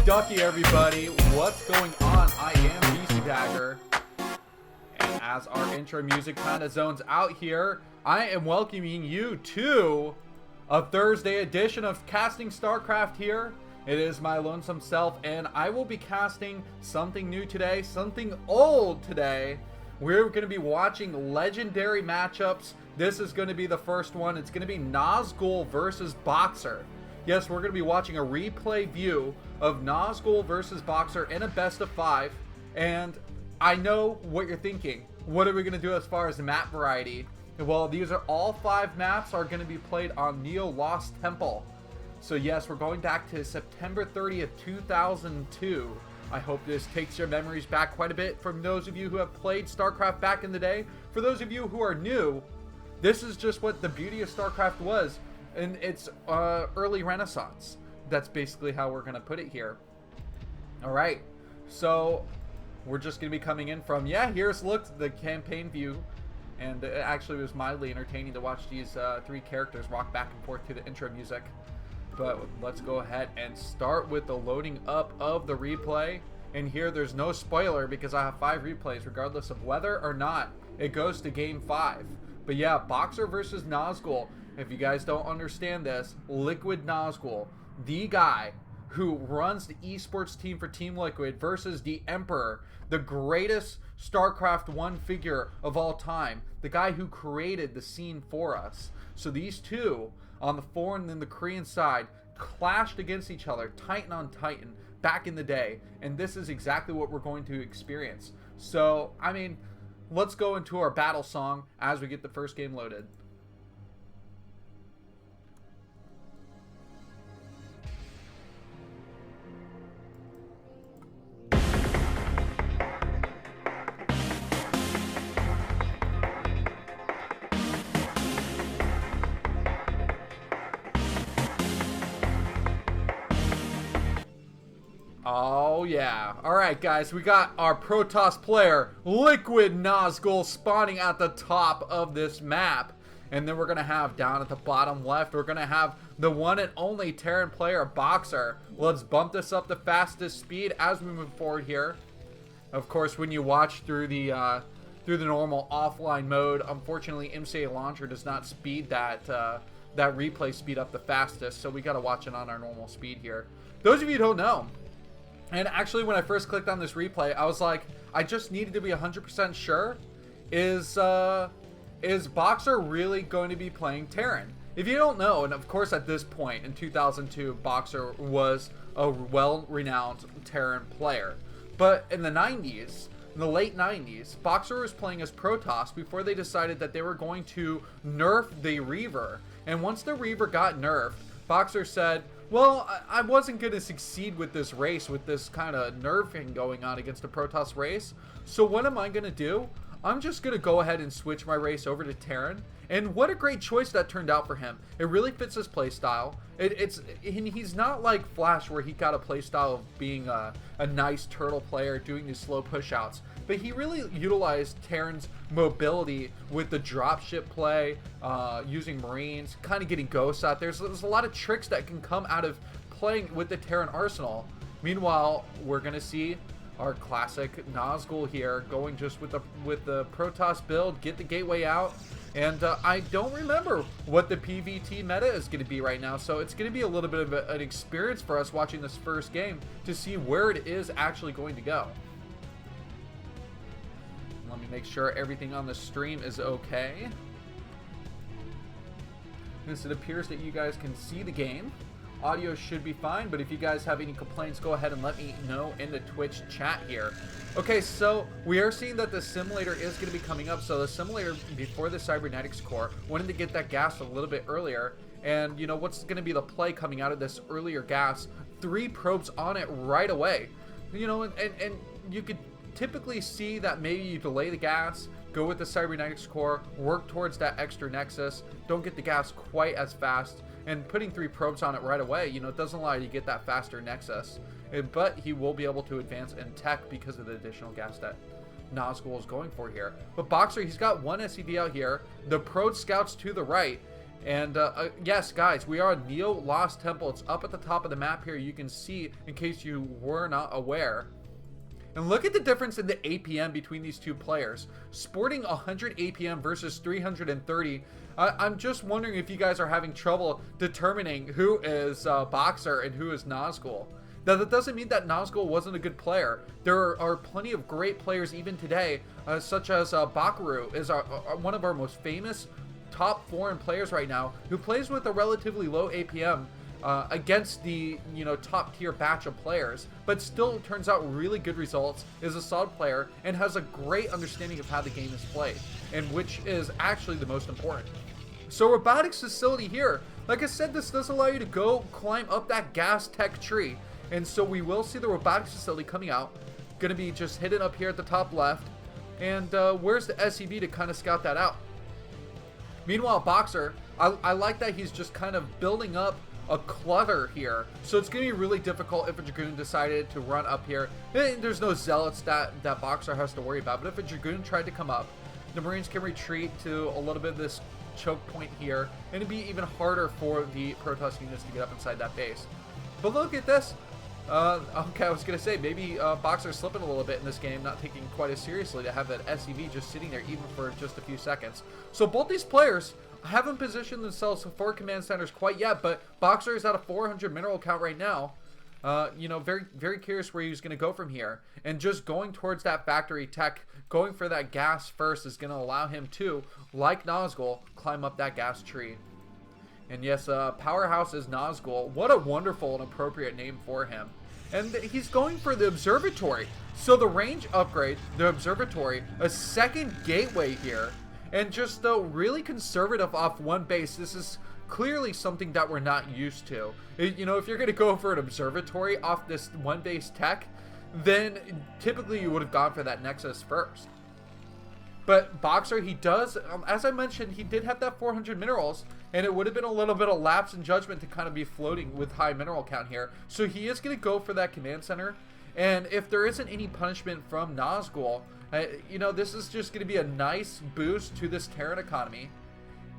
Ducky, everybody. What's going on? I am BisuDagger. And as our intro music kind of zones out here, I am welcoming you to a Thursday edition of Casting StarCraft here. It is my lonesome self, and I will be casting something new today, something old today. We're going to be watching legendary matchups. This is going to be the first one. It's going to be Nazgul versus Boxer. Yes, we're going to be watching a replay view of Nazgul versus Boxer in a best of 5. And I know what you're thinking. What are we going to do as far as the map variety? Well, these are all 5 maps are going to be played on Neo Lost Temple. So yes, we're going back to September 30th, 2002. I hope this takes your memories back quite a bit from those of you who have played StarCraft back in the day. For those of you who are new, this is just what the beauty of StarCraft was in its early renaissance. That's basically how we're going to put it here. Alright, so we're just going to be coming in from, here's the campaign view. And it actually was mildly entertaining to watch these 3 characters rock back and forth to the intro music. But let's go ahead and start with the loading up of the replay. And here there's no spoiler because I have 5 replays regardless of whether or not it goes to game 5. But yeah, Boxer versus Nazgul. If you guys don't understand this, Liquid Nazgul, the guy who runs the esports team for Team Liquid versus the Emperor, the greatest StarCraft 1 figure of all time, the guy who created the scene for us. So these two on the foreign and the Korean side clashed against each other, Titan on Titan, back in the day. And this is exactly what we're going to experience. So, I mean, let's go into our battle song as we get the first game loaded. Oh yeah. Alright guys, we got our Protoss player, Liquid Nazgul, spawning at the top of this map. And then we're going to have down at the bottom left, we're going to have the one and only Terran player, Boxer. Let's bump this up to fastest speed as we move forward here. Of course, when you watch through the normal offline mode, unfortunately MCA Launcher does not speed that replay speed up the fastest, so we got to watch it on our normal speed here. Those of you who don't know, and actually, when I first clicked on this replay, I was like, I just needed to be 100% sure. Is Boxer really going to be playing Terran? If you don't know, and of course at this point in 2002, Boxer was a well-renowned Terran player. But in the 90s, in the late 90s, Boxer was playing as Protoss before they decided that they were going to nerf the Reaver. And once the Reaver got nerfed, Boxer said, well, I wasn't going to succeed with this race, with this kind of nerfing going on against a Protoss race. So what am I going to do? I'm just going to go ahead and switch my race over to Terran. And what a great choice that turned out for him. It really fits his playstyle. He's not like Flash, where he got a playstyle of being a nice turtle player, doing these slow push-outs. But he really utilized Terran's mobility with the dropship play, using Marines, kind of getting ghosts out there. So there's a lot of tricks that can come out of playing with the Terran arsenal. Meanwhile, we're going to see our classic Nazgul here going just with the Protoss build, get the gateway out. And I don't remember what the PvT meta is going to be right now, so it's going to be a little bit of an experience for us watching this first game to see where it is actually going to go. Let me make sure everything on the stream is okay. Since it appears that you guys can see the game, audio should be fine, but if you guys have any complaints, go ahead and let me know in the Twitch chat here. Okay, so we are seeing that the simulator is going to be coming up. So the simulator before the cybernetics core wanted to get that gas a little bit earlier. And you know what's going to be the play coming out of this earlier gas? 3 probes on it right away. You know, and you could typically see that maybe you delay the gas, go with the cybernetics core, work towards that extra nexus, don't get the gas quite as fast. And putting 3 probes on it right away, you know, it doesn't allow you to get that faster nexus. But he will be able to advance in tech because of the additional gas that Nazgul is going for here. But Boxer, he's got 1 SCV out here. The Probe Scouts to the right. And yes, guys, we are on Neo Lost Temple. It's up at the top of the map here. You can see, in case you were not aware. And look at the difference in the APM between these two players. Sporting 100 APM versus 330. I'm just wondering if you guys are having trouble determining who is Boxer and who is Nazgul. Now, that doesn't mean that Nazgul wasn't a good player. There are plenty of great players even today, such as Bakaru is one of our most famous top foreign players right now, who plays with a relatively low APM against the top tier batch of players, but still turns out really good results, is a solid player, and has a great understanding of how the game is played, and which is actually the most important. So robotics facility here, like I said, this does allow you to go climb up that gas tech tree, and so we will see the robotics facility coming out. Gonna be just hidden up here at the top left, and where's the SCV to kind of scout that out? Meanwhile, Boxer, I like that he's just kind of building up a clutter here. So it's going to be really difficult if a Dragoon decided to run up here. There's no zealots that Boxer has to worry about. But if a Dragoon tried to come up, the Marines can retreat to a little bit of this choke point here. And it'd be even harder for the Protoss units to get up inside that base. But look at this. Okay, I was going to say, maybe Boxer's slipping a little bit in this game, not taking quite as seriously to have that SCV just sitting there even for just a few seconds. So both these players haven't positioned themselves for command centers quite yet, but Boxer is at a 400 mineral count right now. Very, very curious where he's going to go from here. And just going towards that factory tech, going for that gas first is going to allow him to, like Nazgul, climb up that gas tree. And yes, Powerhouse is Nazgul. What a wonderful and appropriate name for him. And he's going for the observatory. So the range upgrade, the observatory, a second gateway here. And just though really conservative off one base. This is clearly something that we're not used to. If you're going to go for an observatory off this one base tech, then typically you would have gone for that Nexus first. But Boxer, he does, as I mentioned, he did have that 400 minerals, and it would have been a little bit of lapse in judgment to kind of be floating with high mineral count here. So he is going to go for that command center, and if there isn't any punishment from Nazgul, this is just going to be a nice boost to this Terran economy.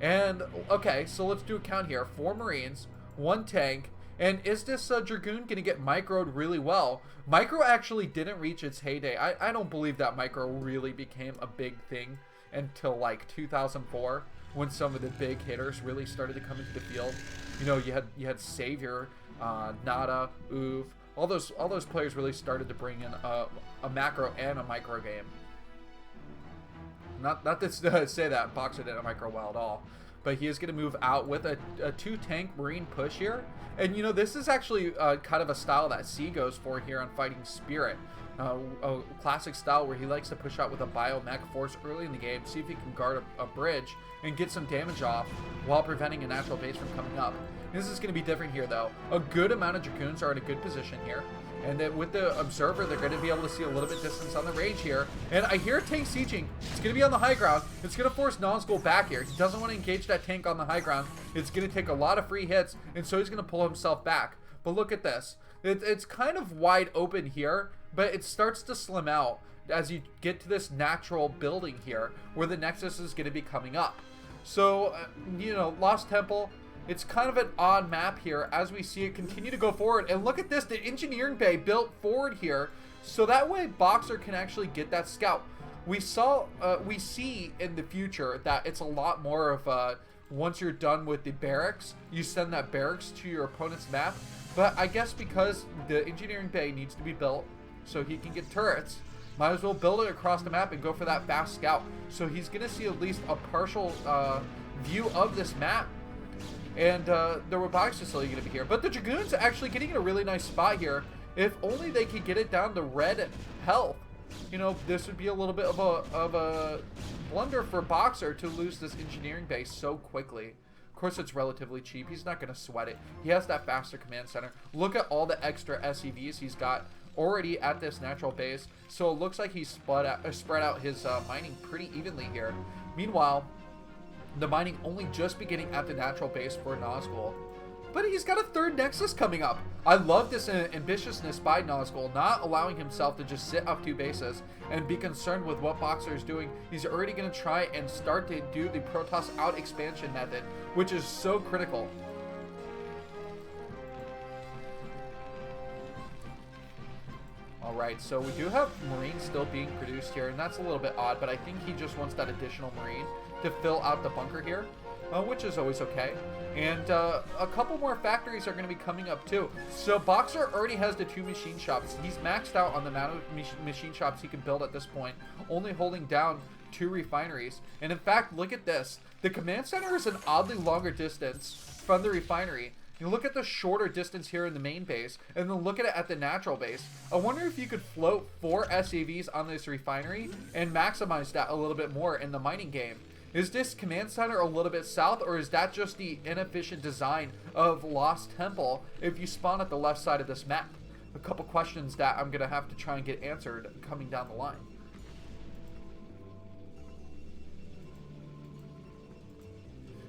And, okay, so let's do a count here. 4 Marines, 1 tank, and is this Dragoon going to get microed really well? Micro actually didn't reach its heyday. I don't believe that micro really became a big thing until like 2004, when some of the big hitters really started to come into the field. You had Savior, Nada, Uv, all those players really started to bring in a macro and a micro game. Not to say that Boxer didn't micro well at all, but he is going to move out with a 2-tank Marine push here. And, this is actually kind of a style that C goes for here on Fighting Spirit. A classic style where he likes to push out with a biomech force early in the game, see if he can guard a bridge and get some damage off while preventing a natural base from coming up. This is going to be different here, though. A good amount of Dragoons are in a good position here. And then with the Observer, they're going to be able to see a little bit distance on the range here. And I hear a tank sieging. It's going to be on the high ground. It's going to force Nazgul back here. He doesn't want to engage that tank on the high ground. It's going to take a lot of free hits, and so he's going to pull himself back. But look at this. It's kind of wide open here, but it starts to slim out as you get to this natural building here where the Nexus is going to be coming up. So, Lost Temple, it's kind of an odd map here as we see it continue to go forward. And look at this, the engineering bay built forward here, so that way Boxer can actually get that scout. We see in the future that it's a lot more of once you're done with the barracks, you send that barracks to your opponent's map. But I guess because the engineering bay needs to be built so he can get turrets, might as well build it across the map and go for that fast scout. So he's going to see at least a partial view of this map. And the robotics facility going to be here. But the Dragoons actually getting in a really nice spot here. If only they could get it down to red health. This would be a little bit of a blunder for Boxer to lose this engineering base so quickly. Of course, it's relatively cheap. He's not going to sweat it. He has that faster command center. Look at all the extra SCVs he's got already at this natural base. So it looks like he's spread out his mining pretty evenly here. Meanwhile, the mining only just beginning at the natural base for Nazgul. but he's got a third Nexus coming up. I love this ambitiousness by Nazgul, not allowing himself to just sit up 2 bases and be concerned with what Boxer is doing. He's already going to try and start to do the Protoss out expansion method, which is so critical. Alright, so we do have Marine still being produced here, and that's a little bit odd, but I think he just wants that additional Marine to fill out the bunker here, which is always okay. And a couple more factories are going to be coming up too. So Boxer already has the 2 machine shops. He's maxed out on the amount of machine shops he can build at this point, only holding down 2 refineries. And in fact, look at this. The command center is an oddly longer distance from the refinery. You look at the shorter distance here in the main base, and then look at it at the natural base. I wonder if you could float 4 SAVs on this refinery and maximize that a little bit more in the mining game. Is this command center a little bit south, or is that just the inefficient design of Lost Temple if you spawn at the left side of this map? A couple questions that I'm going to have to try and get answered coming down the line.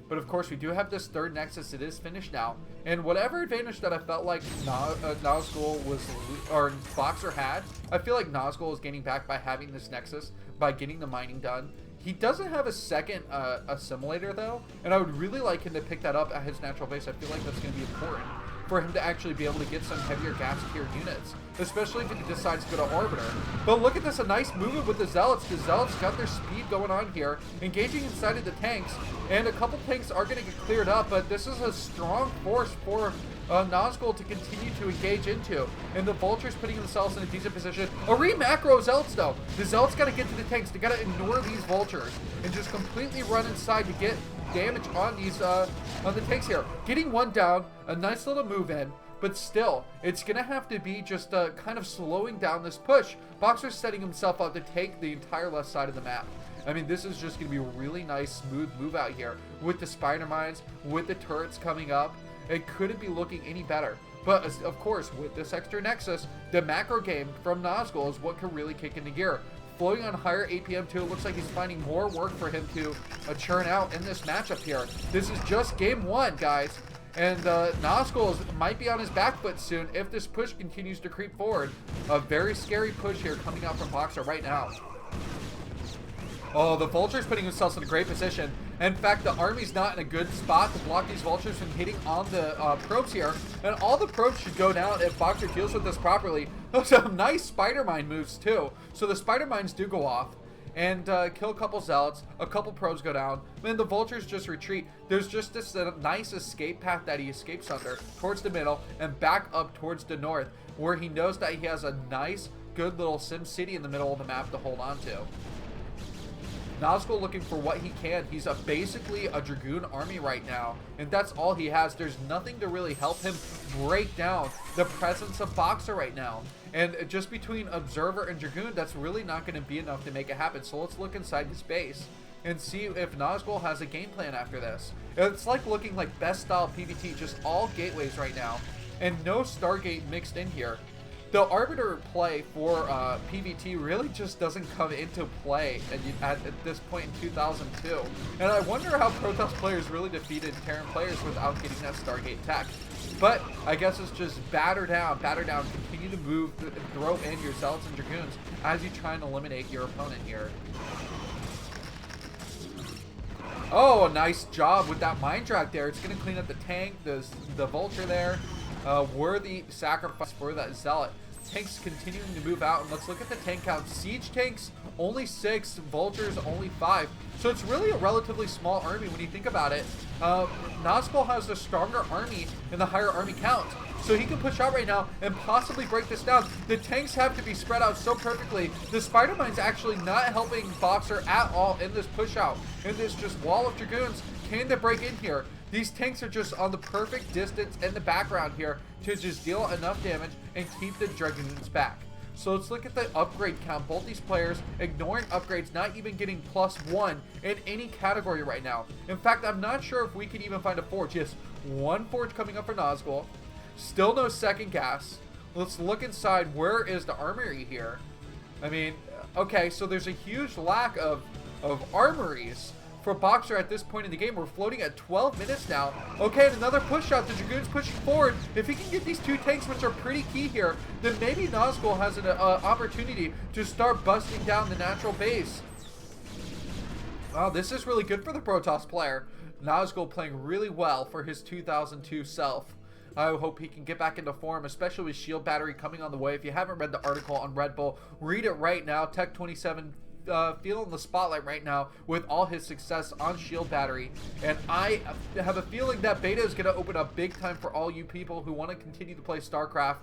But of course, we do have this third Nexus. It is finished now. And whatever advantage that I felt like Nazgul or Boxer had, I feel like Nazgul is gaining back by having this Nexus, by getting the mining done. He doesn't have a second assimilator though, and I would really like him to pick that up at his natural base. I feel like that's going to be important for him to actually be able to get some heavier gas tier units, especially if he decides to go to Orbiter. But look at this, a nice movement with the Zealots. The Zealots got their speed going on here, engaging inside of the tanks, and a couple tanks are going to get cleared up, but this is a strong force for Nazgul to continue to engage into. And the Vultures putting themselves in a decent position. A re-macro Zealots though. The Zealots got to get to the tanks. They got to ignore these Vultures and just completely run inside to get damage on these on the tanks here. Getting one down, a nice little move in, but still, it's gonna have to be just kind of slowing down this push. Boxer's setting himself up to take the entire left side of the map. I mean, this is just gonna be a really nice, smooth move out here with the spider mines, with the turrets coming up. It couldn't be looking any better. But of course, with this extra Nexus, the macro game from Nazgul is what could really kick into gear. Floating on higher APM too, it looks like he's finding more work for him to churn out in this matchup here. This is just game 1, guys. And Nazgul might be on his back foot soon if this push continues to creep forward. A very scary push here coming out from Boxer right now. Oh, the Vulture's putting themselves in a great position. In fact, the army's not in a good spot to block these Vultures from hitting on the probes here. And all the probes should go down if Boxer deals with this properly. Those are nice spider mine moves too. So the spider mines do go off and kill a couple Zealots. A couple probes go down. Then the Vultures just retreat. There's just this nice escape path that he escapes under towards the middle and back up towards the north, where he knows that he has a nice, good little Sim City in the middle of the map to hold on to. Nazgul looking for what he can. He's basically a Dragoon army right now, and that's all he has. There's nothing to really help him break down the presence of Boxer right now. And just between Observer and Dragoon, that's really not going to be enough to make it happen. So let's look inside his base and see if Nazgul has a game plan after this. It's like looking like best style PvT, just all gateways right now, and no Stargate mixed in here. The Arbiter play for PvT really just doesn't come into play at this point in 2002. And I wonder how Protoss players really defeated Terran players without getting that Stargate tech. But I guess it's just batter down, continue to move, throw in your Zealots and Dragoons as you try and eliminate your opponent here. Oh, a nice job with that mine drag there. It's going to clean up the tank, the Vulture there. Worthy sacrifice for that Zealot. Tanks continuing to move out, and let's look at the tank count. Siege tanks only 6, Vultures only 5, so it's really a relatively small army when you think about it. Nazgul has the stronger army and the higher army count, so he can push out right now and possibly break this down. The tanks have to be spread out so perfectly. The spider mine's actually not helping Boxer at all in this push out. In this just wall of Dragoons, can they break in here? These tanks are just on the perfect distance in the background here to just deal enough damage and keep the Dragoons back. So let's look at the upgrade count. Both these players ignoring upgrades, not even getting +1 in any category right now. In fact, I'm not sure if we can even find a forge. Yes, one forge coming up for Nazgul. Still no second gas. Let's look inside. Where is the armory here? I mean, okay, so there's a huge lack of armories for Boxer at this point in the game. We're floating at 12 minutes now. Okay, and another push shot. The Dragoon's pushing forward. If he can get these 2 tanks, which are pretty key here, then maybe Nazgul has an opportunity to start busting down the natural base. Wow, this is really good for the Protoss player. Nazgul playing really well for his 2002 self. I hope he can get back into form, especially with Shield Battery coming on the way. If you haven't read the article on Red Bull, read it right now. Tech 27 feeling the spotlight right now with all his success on Shield Battery. And I have a feeling that beta is going to open up big time for all you people who want to continue to play StarCraft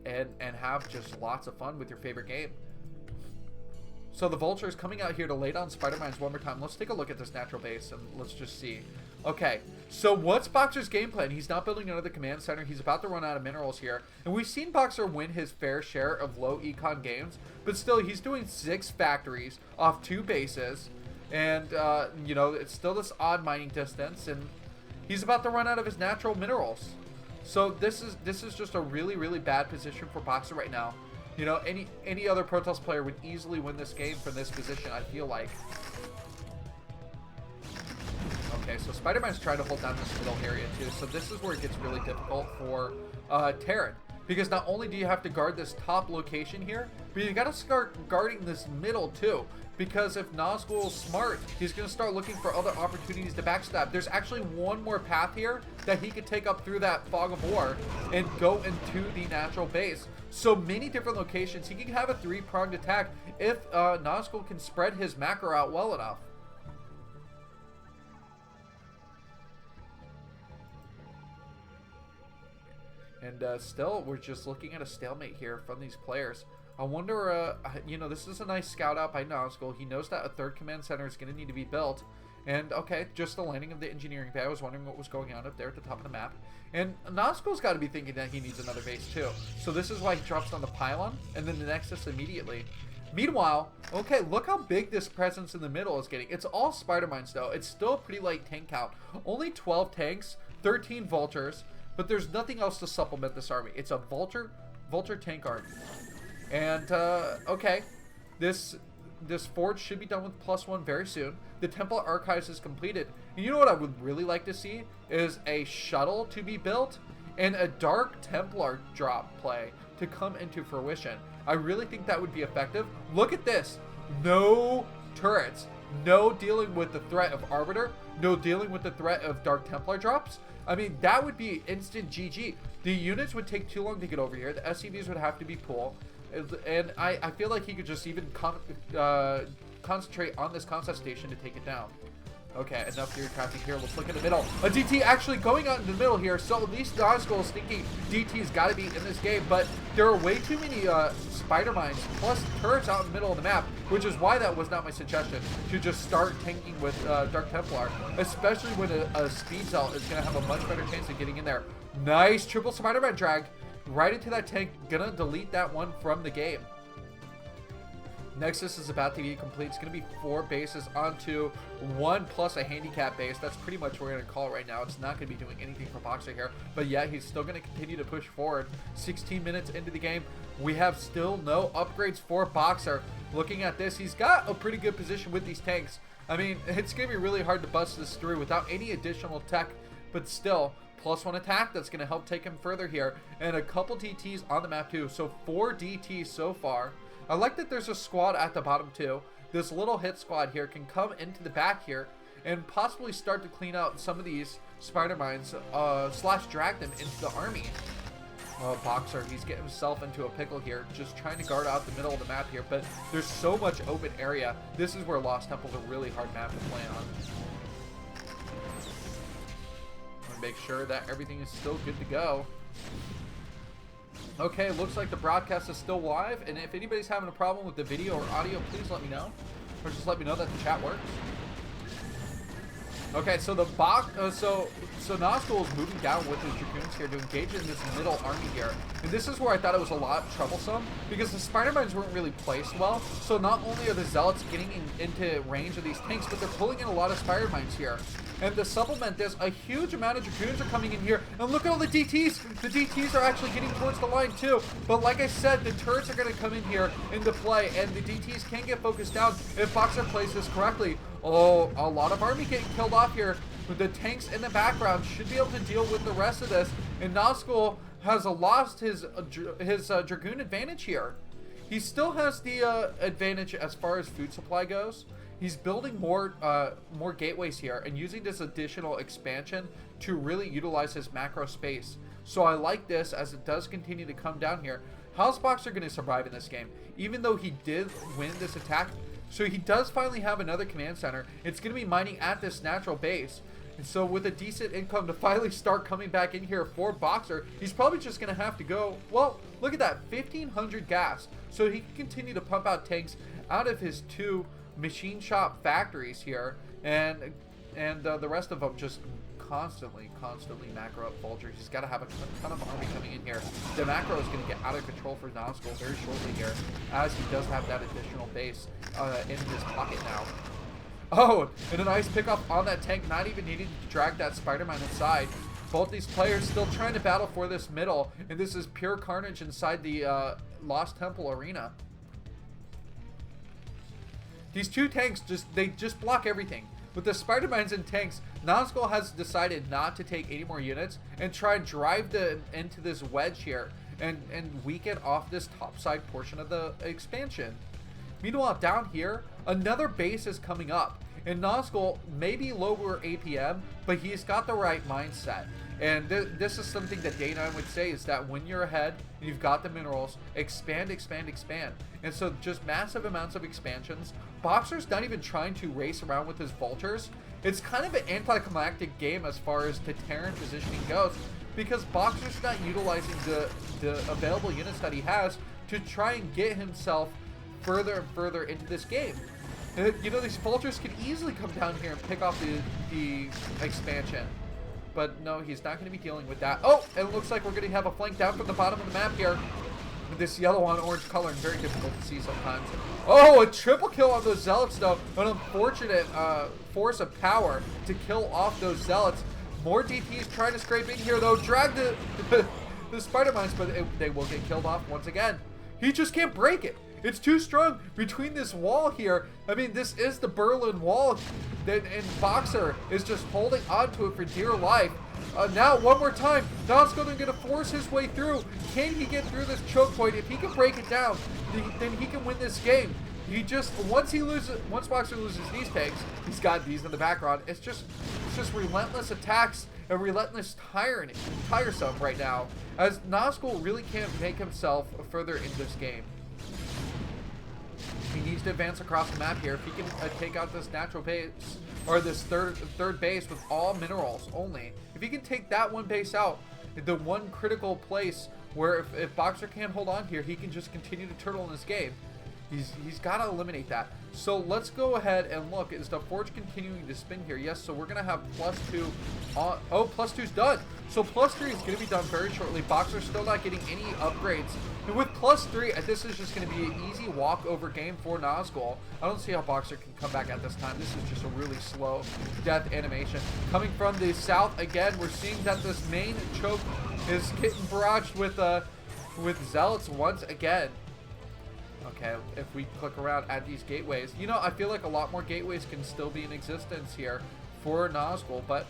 and have just lots of fun with your favorite game. So the Vulture is coming out here to lay down Spider Mines one more time. Let's take a look at this natural base and let's just see. Okay, so what's Boxer's game plan? He's not building another command center. He's about to run out of minerals here. And we've seen Boxer win his fair share of low econ games, but still he's doing 6 factories off 2 bases. And, you know, it's still this odd mining distance, and he's about to run out of his natural minerals. So this is just a really, really bad position for Boxer right now. You know, any other Protoss player would easily win this game from this position, I feel like. Okay, so Spider-Man's trying to hold down this middle area too, so this is where it gets really difficult for Terran. Because not only do you have to guard this top location here, but you gotta start guarding this middle too. Because if Nazgul's smart, he's gonna start looking for other opportunities to backstab. There's actually one more path here that he could take up through that fog of war and go into the natural base. So many different locations. He can have a 3-pronged attack if Nazgul can spread his macro out well enough. And still, we're just looking at a stalemate here from these players. I wonder, you know, this is a nice scout out by Nazgul. He knows that a 3rd command center is going to need to be built. And, okay, just the landing of the engineering bay. I was wondering what was going on up there at the top of the map. And Nazgul's got to be thinking that he needs another base, too. So this is why he drops down the pylon and then the Nexus immediately. Meanwhile, okay, look how big this presence in the middle is getting. It's all Spider Mines, though. It's still a pretty light tank count. Only 12 tanks, 13 Vultures. But there's nothing else to supplement this army. It's a Vulture tank army. And, okay, this forge should be done with +1 very soon. The Temple Archives is completed. And you know what I would really like to see is a shuttle to be built and a Dark Templar drop play to come into fruition. I really think that would be effective. Look at this. No turrets. No dealing with the threat of Arbiter. No dealing with the threat of Dark Templar drops. I mean, that would be instant GG. The units would take too long to get over here. The SCVs would have to be pulled. And I feel like he could just even concentrate on this concept station to take it down. Okay, enough theory crafting here. Let's look in the middle. A DT actually going out in the middle here. So at least Nazgul is thinking DT's got to be in this game. But there are way too many Spider Mines plus turrets out in the middle of the map, which is why that was not my suggestion to just start tanking with Dark Templar, especially when a Speed Cell is going to have a much better chance of getting in there. Nice triple Spider-Man drag right into that tank. Gonna delete that one from the game. Nexus is about to be complete. It's going to be 4 bases onto 1 plus a handicap base. That's pretty much what we're going to call it right now. It's not going to be doing anything for Boxer here. But yeah, he's still going to continue to push forward. 16 minutes into the game. We have still no upgrades for Boxer. Looking at this, he's got a pretty good position with these tanks. I mean, it's going to be really hard to bust this through without any additional tech. But still, +1 attack. That's going to help take him further here. And a couple DTs on the map too. So 4 DTs so far. I like that there's a squad at the bottom too. This little hit squad here can come into the back here and possibly start to clean out some of these Spider Mines slash drag them into the army. Boxer, he's getting himself into a pickle here, just trying to guard out the middle of the map here, but there's so much open area. This is where Lost Temple's a really hard map to play on. Make sure that everything is still good to go. Okay, looks like the broadcast is still live, and if anybody's having a problem with the video or audio, please let me know, or just let me know that the chat works. Okay, so the so Nazgul is moving down with his Dragoons here to engage in this middle army here, and this is where I thought it was a lot troublesome because the Spider Mines weren't really placed well. So not only are the Zealots getting into range of these tanks, but they're pulling in a lot of Spider Mines here. And to supplement this, a huge amount of Dragoons are coming in here. And look at all the DTs. The DTs are actually getting towards the line too. But like I said, the turrets are going to come in here into play. And the DTs can get focused down if Boxer plays this correctly. Oh, a lot of army getting killed off here. But the tanks in the background should be able to deal with the rest of this. And Nazgul has lost his Dragoon advantage here. He still has the advantage as far as food supply goes. He's building more gateways here and using this additional expansion to really utilize his macro space. So I like this as it does continue to come down here. How's Boxer going to survive in this game? Even though he did win this attack, so he does finally have another command center. It's going to be mining at this natural base. And so with a decent income to finally start coming back in here for Boxer, he's probably just going to have to go, well, look at that, 1,500 gas. So he can continue to pump out tanks out of his 2 machine shop factories here. And the rest of them just constantly macro up vultures. He's got to have a ton of army coming in here. The macro is going to get out of control for Nazgul very shortly here, as he does have that additional base in his pocket now. Oh, and a nice pickup on that tank, not even needing to drag that Spider-Man inside. Both these players still trying to battle for this middle, and this is pure carnage inside the Lost Temple arena. These 2 tanks, they just block everything. With the Spider-Mans and tanks, Nazgul has decided not to take any more units and try and drive into this wedge here and weaken off this topside portion of the expansion. Meanwhile, down here, another base is coming up, and Nazgul may be lower APM, but he's got the right mindset. And this is something that Day9 would say, is that when you're ahead and you've got the minerals, expand. And so just massive amounts of expansions. Boxer's not even trying to race around with his vultures. It's kind of an anticlimactic game as far as the Terran positioning goes, because Boxer's not utilizing the available units that he has to try and get himself further and further into this game. And, you know, these vultures could easily come down here and pick off the expansion. But no, he's not going to be dealing with that. Oh, and it looks like we're going to have a flank down from the bottom of the map here. With this yellow on orange color, and very difficult to see sometimes. Oh, a triple kill on those zealots though. An unfortunate force of power to kill off those zealots. More DPs trying to scrape in here though. Drag the Spider-Mines, but they will get killed off once again. He just can't break it. It's too strong between this wall here. I mean, this is the Berlin Wall, and Boxer is just holding onto it for dear life. Now, one more time, Nazgul going to force his way through. Can he get through this choke point? If he can break it down, then he can win this game. He just, once Boxer loses these tanks, he's got these in the background. It's just relentless attacks and relentless tiresome right now, as Nazgul really can't make himself further in this game. He needs to advance across the map here. If he can take out this natural base, or this third base with all minerals only, if he can take that one base out, the one critical place where if Boxer can't hold on here, he can just continue to turtle in this game. He's got to eliminate that. So let's go ahead and look. Is the Forge continuing to spin here? Yes, so we're going to have +2 on... Oh, +2's done. So +3 is going to be done very shortly. Boxer's still not getting any upgrades. And with +3, this is just going to be an easy walkover game for Nazgul. I don't see how Boxer can come back at this time. This is just a really slow death animation. Coming from the south, again, we're seeing that this main choke is getting barraged with Zealots once again. Okay, if we click around at these gateways, you know, I feel like a lot more gateways can still be in existence here for Nazgul, but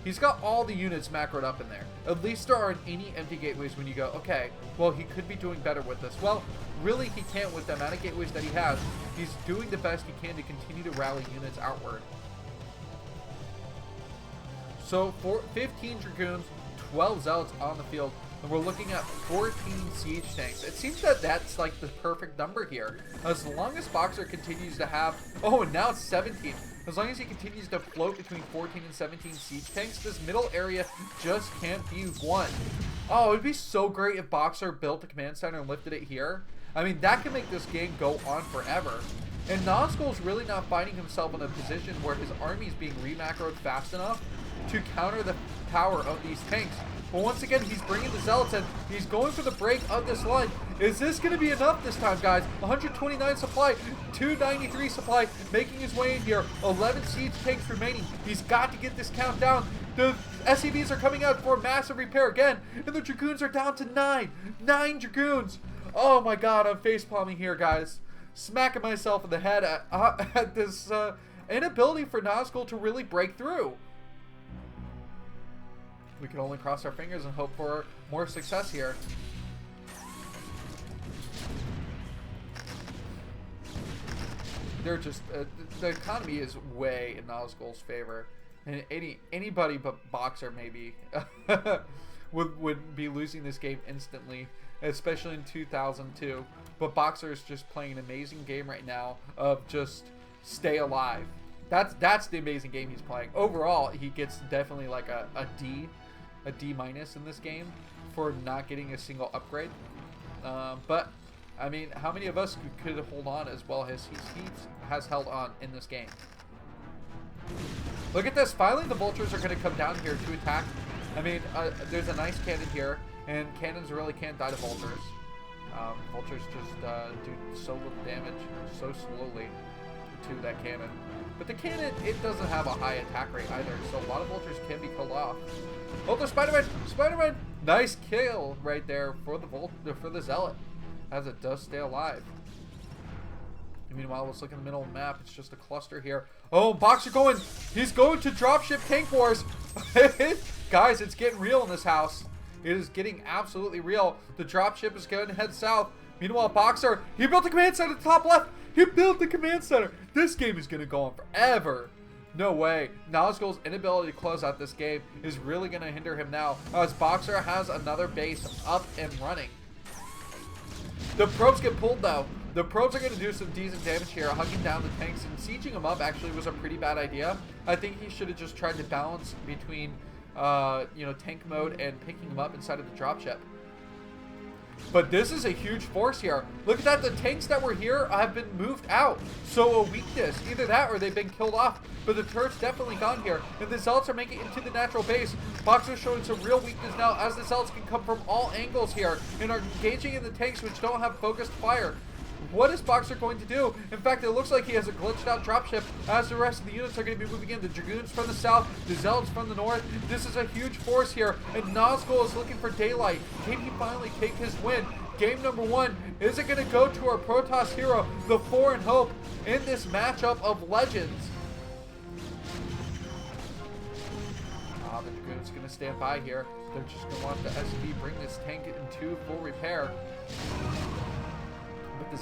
he's got all the units macroed up in there. At least there aren't any empty gateways when you go, okay, well, he could be doing better with this. Well, really, he can't with the amount of gateways that he has. He's doing the best he can to continue to rally units outward. So, 15 Dragoons, 12 Zealots on the field. And we're looking at 14 siege tanks. It seems that that's like the perfect number here. As long as Boxer continues to have... Oh, and now it's 17. As long as he continues to float between 14 and 17 siege tanks, this middle area just can't be won. Oh, it'd be so great if Boxer built a command center and lifted it here. I mean, that can make this game go on forever. And Nazgul's really not finding himself in a position where his army's being remacroed fast enough to counter the power of these tanks. But once again, he's bringing the Zealots in. He's going for the break of this line. Is this going to be enough this time, guys? 129 supply, 293 supply, making his way in here. 11 siege tanks remaining. He's got to get this count down. The SCVs are coming out for a massive repair again. And the Dragoons are down to 9. 9 Dragoons. Oh my god, I'm facepalming here, guys. Smacking myself in the head at this inability for Nazgul to really break through. We can only cross our fingers and hope for more success here. They're just the economy is way in Nazgul's favor, and anybody but Boxer maybe would be losing this game instantly, especially in 2002. But Boxer is just playing an amazing game right now of just stay alive. That's the amazing game he's playing. Overall, he gets definitely like a D minus in this game for not getting a single upgrade. But I mean, how many of us could hold on as well as he has held on in this game? Look at this. Finally, the vultures are going to come down here to attack. I mean, there's a nice cannon here, and cannons really can't die to vultures. Vultures just do so little damage so slowly to that cannon. But the cannon, it doesn't have a high attack rate either, so a lot of vultures can be killed off. Oh, the Spider-Man! Spider-Man! Nice kill right there for the Zealot, as it does stay alive. Meanwhile, let's look in the middle of the map. It's just a cluster here. Oh, Boxer going! He's going to dropship Tank Wars! Guys, it's getting real in this house. It is getting absolutely real. The dropship is going to head south. Meanwhile, Boxer, he built the command center at the top left. He built the command center. This game is going to go on forever. No way. Nazgul's inability to close out this game is really going to hinder him now, as Boxer has another base up and running. The probes get pulled though. The probes are going to do some decent damage here, hugging down the tanks, and sieging them up actually was a pretty bad idea. I think he should have just tried to balance between you know, tank mode and picking them up inside of the dropship. But this is a huge force here. Look at that. The tanks that were here have been moved out. So a weakness. Either that or they've been killed off. But the turret's definitely gone here. And the Zealots are making it into the natural base. Boxer's showing some real weakness now, as the Zealots can come from all angles here and are engaging in the tanks which don't have focused fire. What is Boxer going to do? In fact, it looks like he has a glitched out dropship, as the rest of the units are going to be moving in. The Dragoons from the south, the Zealots from the north. This is a huge force here, and Nazgul is looking for daylight. Can he finally take his win? Game number one, is it going to go to our Protoss hero, the Foreign Hope, in this matchup of legends? The Dragoons going to stand by here. They're just going to want the SV bring this tank into full repair. But the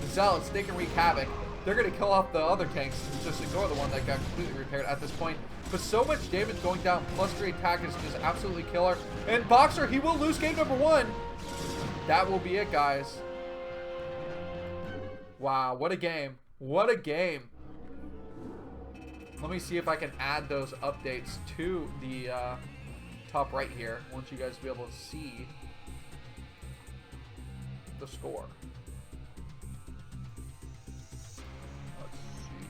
Zealots, they can wreak havoc. They're going to kill off the other tanks and just ignore the one that got completely repaired at this point. But so much damage going down, plus 3 attack is just absolutely killer. And Boxer, he will lose game number one. That will be it, guys. Wow, what a game. What a game. Let me see if I can add those updates to the top right here. I want you guys to be able to see the score. Let's see.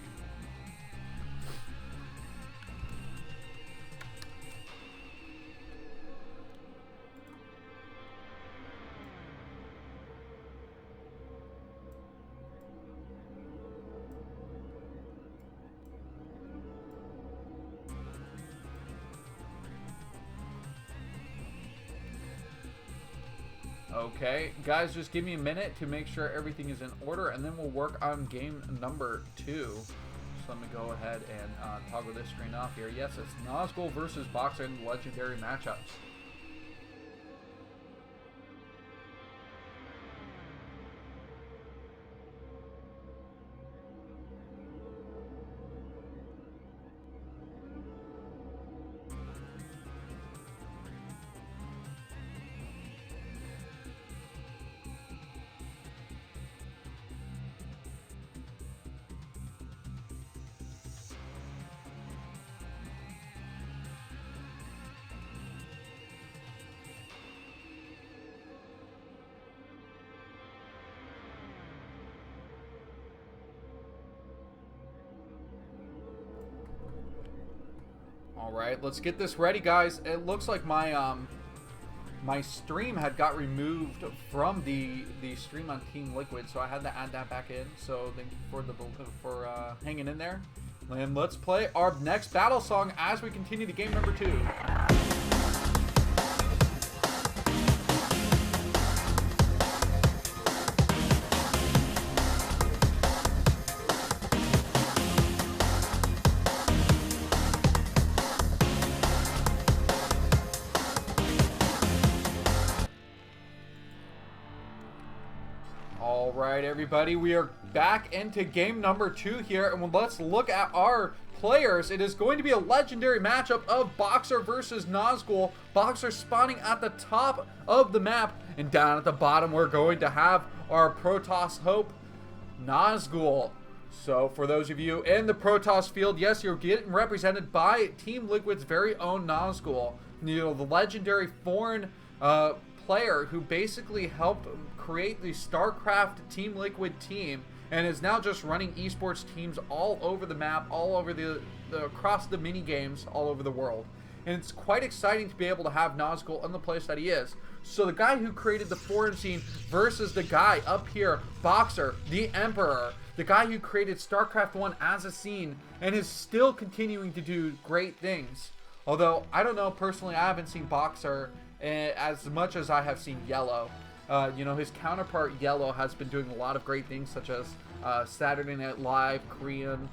Okay, guys, just give me a minute to make sure everything is in order, and then we'll work on game number 2. So let me go ahead and toggle this screen off here. Yes, it's Nazgul versus Boxer in legendary matchups. All right, let's get this ready, guys. It looks like my my stream had got removed from the stream on Team Liquid, so I had to add that back in. So thank you for hanging in there. And let's play our next battle song as we continue to game number 2. All right, everybody, we are back into game number 2 here, and let's look at our players. It is going to be a legendary matchup of Boxer versus Nazgul. Boxer spawning at the top of the map, and down at the bottom we're going to have our Protoss Hope, Nazgul. So for those of you in the Protoss field, yes, you're getting represented by Team Liquid's very own Nazgul. You know, the legendary foreign player who basically helped create the StarCraft Team Liquid team and is now just running esports teams all over the map, all over across the mini games, all over the world. And it's quite exciting to be able to have Nazgul in the place that he is. So the guy who created the foreign scene versus the guy up here, Boxer, the Emperor, the guy who created StarCraft 1 as a scene and is still continuing to do great things. Although, I don't know, personally, I haven't seen Boxer as much as I have seen Yellow. You know, his counterpart Yellow has been doing a lot of great things, such as Saturday Night Live Korean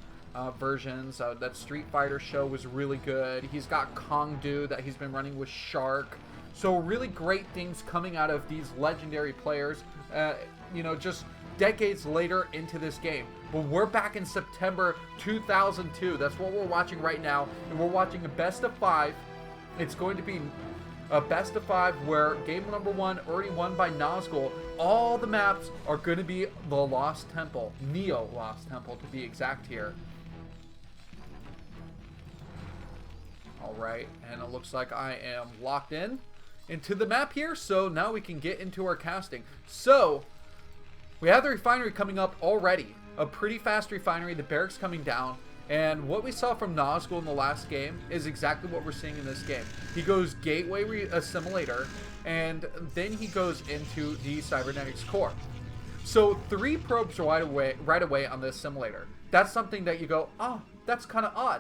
versions. That Street Fighter show was really good. He's got Kongdu that he's been running with Shark. So really great things coming out of these legendary players, you know, just decades later into this game. But we're back in September 2002. That's what we're watching right now. And we're watching a best of 5. It's going to be a best of 5 where game number 1 already won by Nazgul. All the maps are going to be the Lost Temple, Neo Lost Temple to be exact here. All right, and it looks like I am locked in into the map here, so now we can get into our casting. So we have the refinery coming up already, a pretty fast refinery, the barracks coming down. And what we saw from Nazgul in the last game is exactly what we're seeing in this game. He goes Gateway Assimilator, and then he goes into the Cybernetics Core. So 3 probes right away on the Assimilator. That's something that you go, oh, that's kind of odd.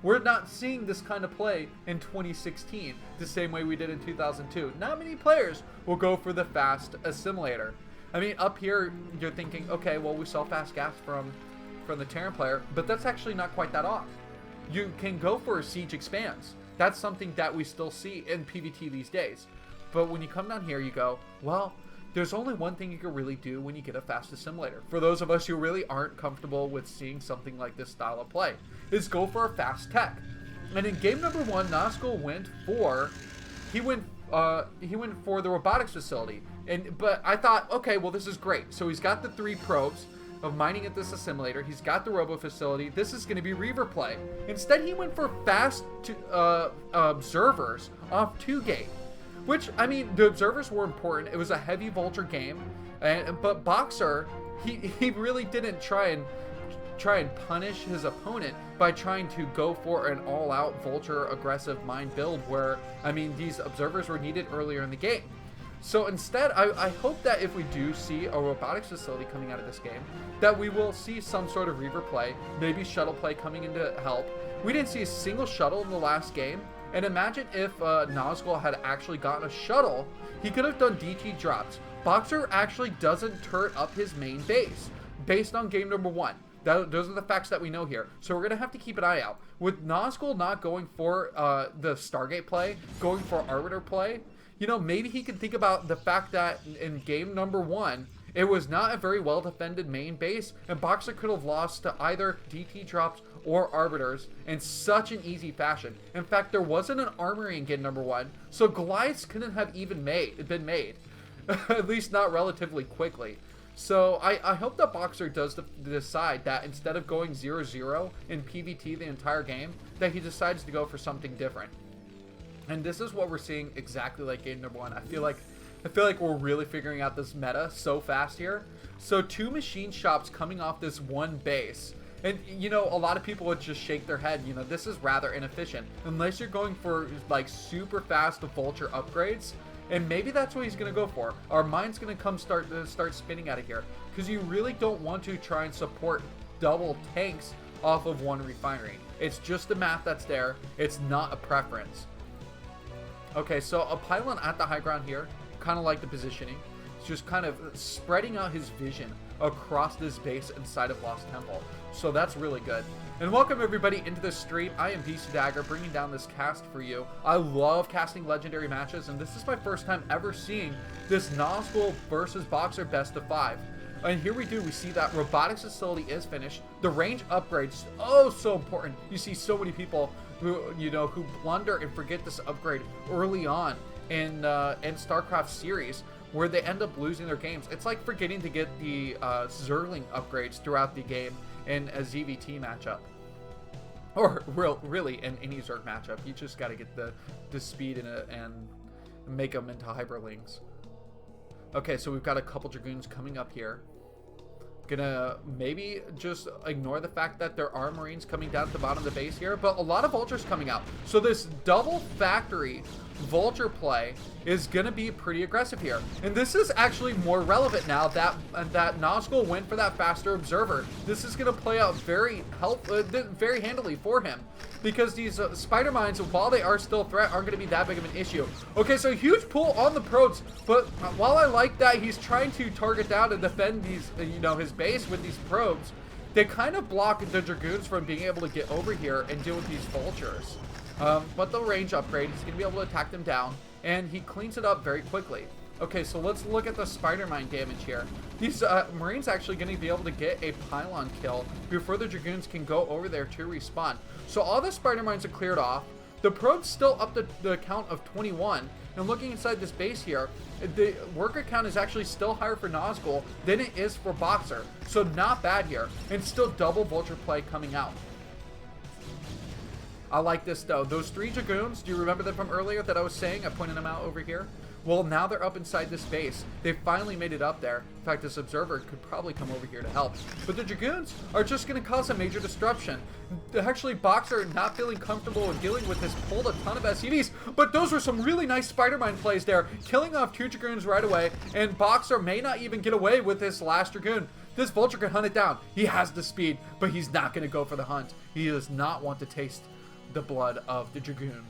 We're not seeing this kind of play in 2016 the same way we did in 2002. Not many players will go for the fast Assimilator. I mean, up here, you're thinking, okay, well, we saw fast gas from the Terran player, but that's actually not quite that off. You can go for a Siege Expands. That's something that we still see in PvT these days. But when you come down here, you go, well, there's only one thing you can really do when you get a fast assimilator. For those of us who really aren't comfortable with seeing something like this style of play, is go for a fast tech. And in game number 1, Nazgul went for the robotics facility. But I thought, okay, well, this is great. So he's got the 3 probes of mining at this assimilator. He's got the robo facility. This is going to be Reaver play. Instead, he went for fast observers off 2 gate, which, I mean, the observers were important. It was a heavy vulture game, but Boxer, he really didn't try and punish his opponent by trying to go for an all-out vulture aggressive mine build where, I mean, these observers were needed earlier in the game. So instead, I hope that if we do see a robotics facility coming out of this game, that we will see some sort of Reaver play, maybe shuttle play coming in to help. We didn't see a single shuttle in the last game, and imagine if Nazgul had actually gotten a shuttle, he could have done DT drops. Boxer actually doesn't turret up his main base, based on game number 1. Those are the facts that we know here. So we're going to have to keep an eye out. With Nazgul not going for the Stargate play, going for Arbiter play, you know, maybe he can think about the fact that in game number 1, it was not a very well defended main base, and Boxer could have lost to either DT drops or Arbiters in such an easy fashion. In fact, there wasn't an armory in game number 1, so Goliaths couldn't have even been made, at least not relatively quickly. So I hope that Boxer does decide that instead of going 0-0 in PvT the entire game, that he decides to go for something different. And this is what we're seeing exactly like game number 1. I feel like we're really figuring out this meta so fast here. So 2 machine shops coming off this 1 base. And, you know, a lot of people would just shake their head. You know, this is rather inefficient. Unless you're going for, like, super fast vulture upgrades. And maybe that's what he's going to go for. Our mind's going to start spinning out of here. Because you really don't want to try and support double tanks off of 1 refinery. It's just the math that's there. It's not a preference. Okay, so a pylon at the high ground here, kind of like the positioning. It's just kind of spreading out his vision across this base inside of Lost Temple. So that's really good. And welcome everybody into this stream. I am BisuDagger, bringing down this cast for you. I love casting legendary matches, and this is my first time ever seeing this Nazgul versus Boxer best of 5. And here we see that robotics facility is finished. The range upgrades, oh, so important. You see so many people who, you know, who blunder and forget this upgrade early on in StarCraft series, where they end up losing their games. It's like forgetting to get the Zerling upgrades throughout the game in a ZVT matchup. Or really in any Zerg matchup. You just got to get the speed and make them into hyperlings. Okay, so we've got a couple Dragoons coming up here. Gonna maybe just ignore the fact that there are Marines coming down at the bottom of the base here, but a lot of Vultures coming out. So this double factory Vulture play is gonna be pretty aggressive here. And this is actually more relevant now that Nazgul went for that faster observer. This is gonna play out very handily for him, because these spider mines, while they are still a threat, aren't gonna be that big of an issue. Okay, so huge pull on the probes, but while I like that he's trying to target down and defend these, you know, his base with these probes, they kind of block the Dragoons from being able to get over here and deal with these Vultures. But the range upgrade, he's going to be able to attack them down, and he cleans it up very quickly. Okay, so let's look at the spider mine damage here. These Marines actually going to be able to get a pylon kill before the Dragoons can go over there to respawn. So all the spider mines are cleared off. The probe's still up to the count of 21. And looking inside this base here, the worker count is actually still higher for Nazgul than it is for Boxer. So not bad here. And still double Vulture play coming out. I like this though. Those 3 Dragoons, do you remember them from earlier that I was saying? I pointed them out over here. Well, now they're up inside this base. They finally made it up there. In fact, this observer could probably come over here to help. But the Dragoons are just going to cause a major disruption. Actually, Boxer not feeling comfortable with dealing with this, pulled a ton of SCVs. But those were some really nice Spider-Mine plays there, killing off 2 Dragoons right away. And Boxer may not even get away with this last Dragoon. This Vulture can hunt it down. He has the speed, but he's not going to go for the hunt. He does not want to taste the blood of the Dragoon.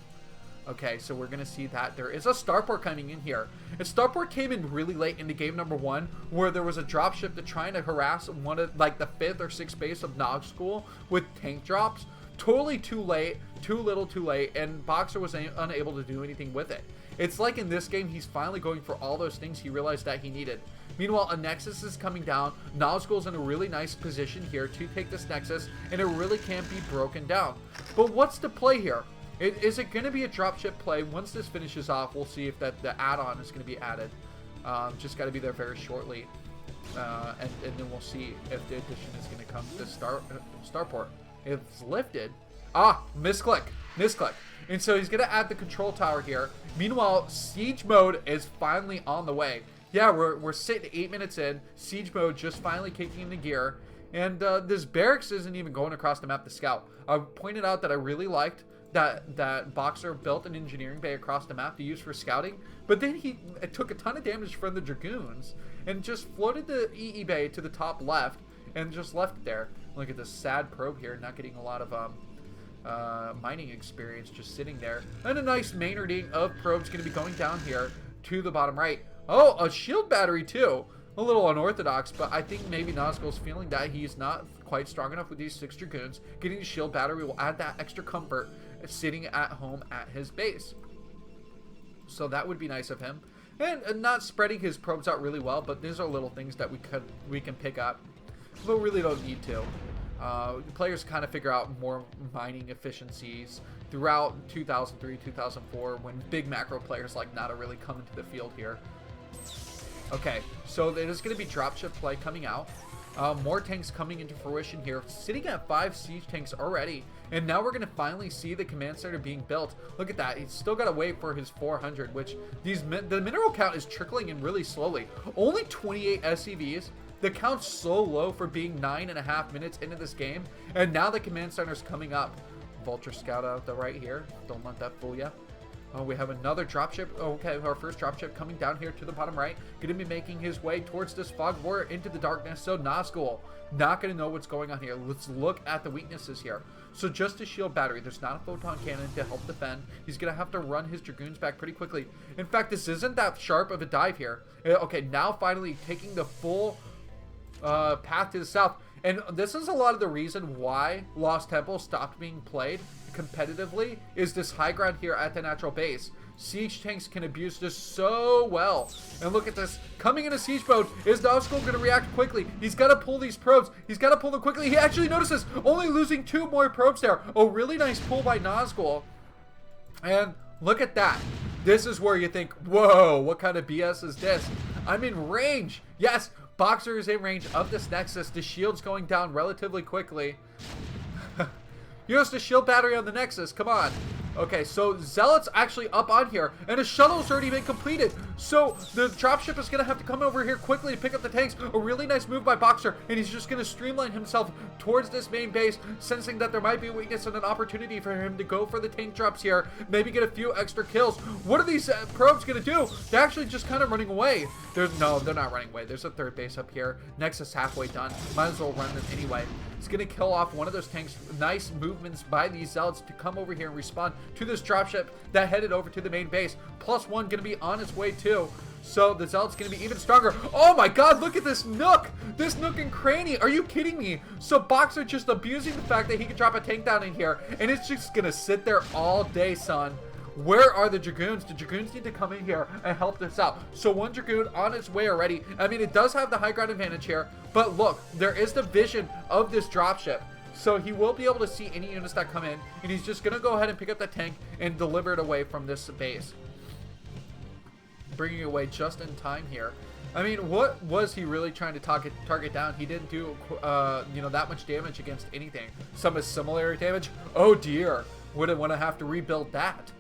Okay, so we're going to see that there is a starport coming in here. And starport came in really late into game number 1, where there was a dropship to trying to harass one of, like, the 5th or 6th base of Nazgul with tank drops. Totally too late, too little too late, and Boxer was unable to do anything with it. It's like in this game, he's finally going for all those things he realized that he needed. Meanwhile, a Nexus is coming down. Nazgul's in a really nice position here to take this Nexus, and it really can't be broken down. But what's the play here? Is it going to be a dropship play? Once this finishes off, we'll see if the add-on is going to be added. Just got to be there very shortly. And then we'll see if the addition is going to come to starport. If it's lifted. Ah, misclick. And so he's going to add the control tower here. Meanwhile, siege mode is finally on the way. Yeah, we're sitting 8 minutes in. Siege mode just finally kicking into gear. And this barracks isn't even going across the map to scout. I pointed out that I really liked that Boxer built an engineering bay across the map to use for scouting, but then he took a ton of damage from the Dragoons and just floated the EE bay to the top left and just left it there. Look at this sad probe here, not getting a lot of mining experience, just sitting there. And a nice Maynarding of probes going to be going down here to the bottom right. Oh, a shield battery too. A little unorthodox, but I think maybe Nazgul's feeling that he's not quite strong enough with these 6 Dragoons. Getting the shield battery will add that extra comfort sitting at home at his base. So that would be nice of him. And not spreading his probes out really well, but these are little things that we can pick up, but really don't need to. Players kind of figure out more mining efficiencies throughout 2003, 2004, when big macro players like Nada really come into the field here. Okay, so there's going to be dropship play coming out. More tanks coming into fruition here, sitting at 5 siege tanks already. And now we're going to finally see the command center being built. Look at that. He's still got to wait for his 400, which the mineral count is trickling in really slowly. Only 28 SCVs. The count's so low for being 9.5 minutes into this game. And now the command center's coming up. Vulture scout out the right here. Don't let that fool ya. Oh, we have another dropship. Okay, our first dropship coming down here to the bottom right. Going to be making his way towards this fog warrior into the darkness. So Nazgul not going to know what's going on here. Let's look at the weaknesses here. So just a shield battery. There's not a photon cannon to help defend. He's going to have to run his Dragoons back pretty quickly. In fact, this isn't that sharp of a dive here. Okay, now finally taking the full path to the south. And this is a lot of the reason why Lost Temple stopped being played competitively, is this high ground here at the natural base. siege tanks can abuse this so well. And look at this. Coming into siege mode, is Nazgul going to react quickly? He's got to pull these probes. He's got to pull them quickly. He actually notices only losing 2 more probes there. A really nice pull by Nazgul. And look at that. This is where you think, whoa, what kind of BS is this? I'm in range. Yes, Boxer is in range of this Nexus. The shield's going down relatively quickly. Use the shield battery on the Nexus. Come on. Okay, so Zealot's actually up on here, and a shuttle's already been completed. So the dropship is going to have to come over here quickly to pick up the tanks. A really nice move by Boxer, and he's just going to streamline himself towards this main base, sensing that there might be a weakness and an opportunity for him to go for the tank drops here, maybe get a few extra kills. What are these probes going to do? They're actually just kind of running away. No, they're not running away. There's a third base up here. Nexus halfway done. Might as well run them anyway. It's going to kill off one of those tanks. Nice movements by these Zealots to come over here and respond to this dropship that headed over to the main base. +1 going to be on its way too. So the Zealot's going to be even stronger. Oh my god, look at this nook! This nook and cranny. Are you kidding me? So Boxer just abusing the fact that he can drop a tank down in here, and it's just going to sit there all day, son. Where are the Dragoons? The Dragoons need to come in here and help this out. So 1 Dragoon on its way already. I mean, it does have the high ground advantage here, but look, there is the vision of this dropship. So he will be able to see any units that come in, and he's just going to go ahead and pick up the tank and deliver it away from this base. Bringing it away just in time here. I mean, what was he really trying to target down? He didn't do, you know, that much damage against anything. Some assimilar damage? Oh dear. Wouldn't want to have to rebuild that.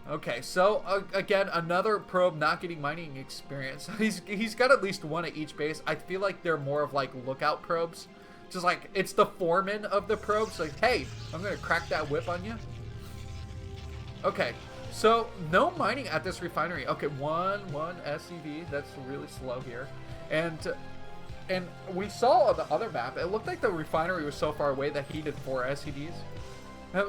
Okay, so again, another probe not getting mining experience. He's got at least 1 at each base. I feel like they're more of like lookout probes. Just like, it's the foreman of the probes. Like, hey, I'm going to crack that whip on you. Okay, so no mining at this refinery. Okay, one SCV. That's really slow here. And we saw on the other map, it looked like the refinery was so far away that he did 4 SCVs.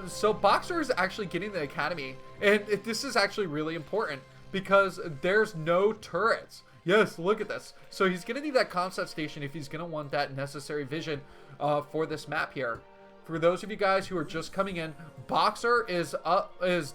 So Boxer is actually getting the academy, and this is actually really important because there's no turrets. Yes, look at this. So he's going to need that concept station if he's going to want that necessary vision for this map here. For those of you guys who are just coming in, Boxer is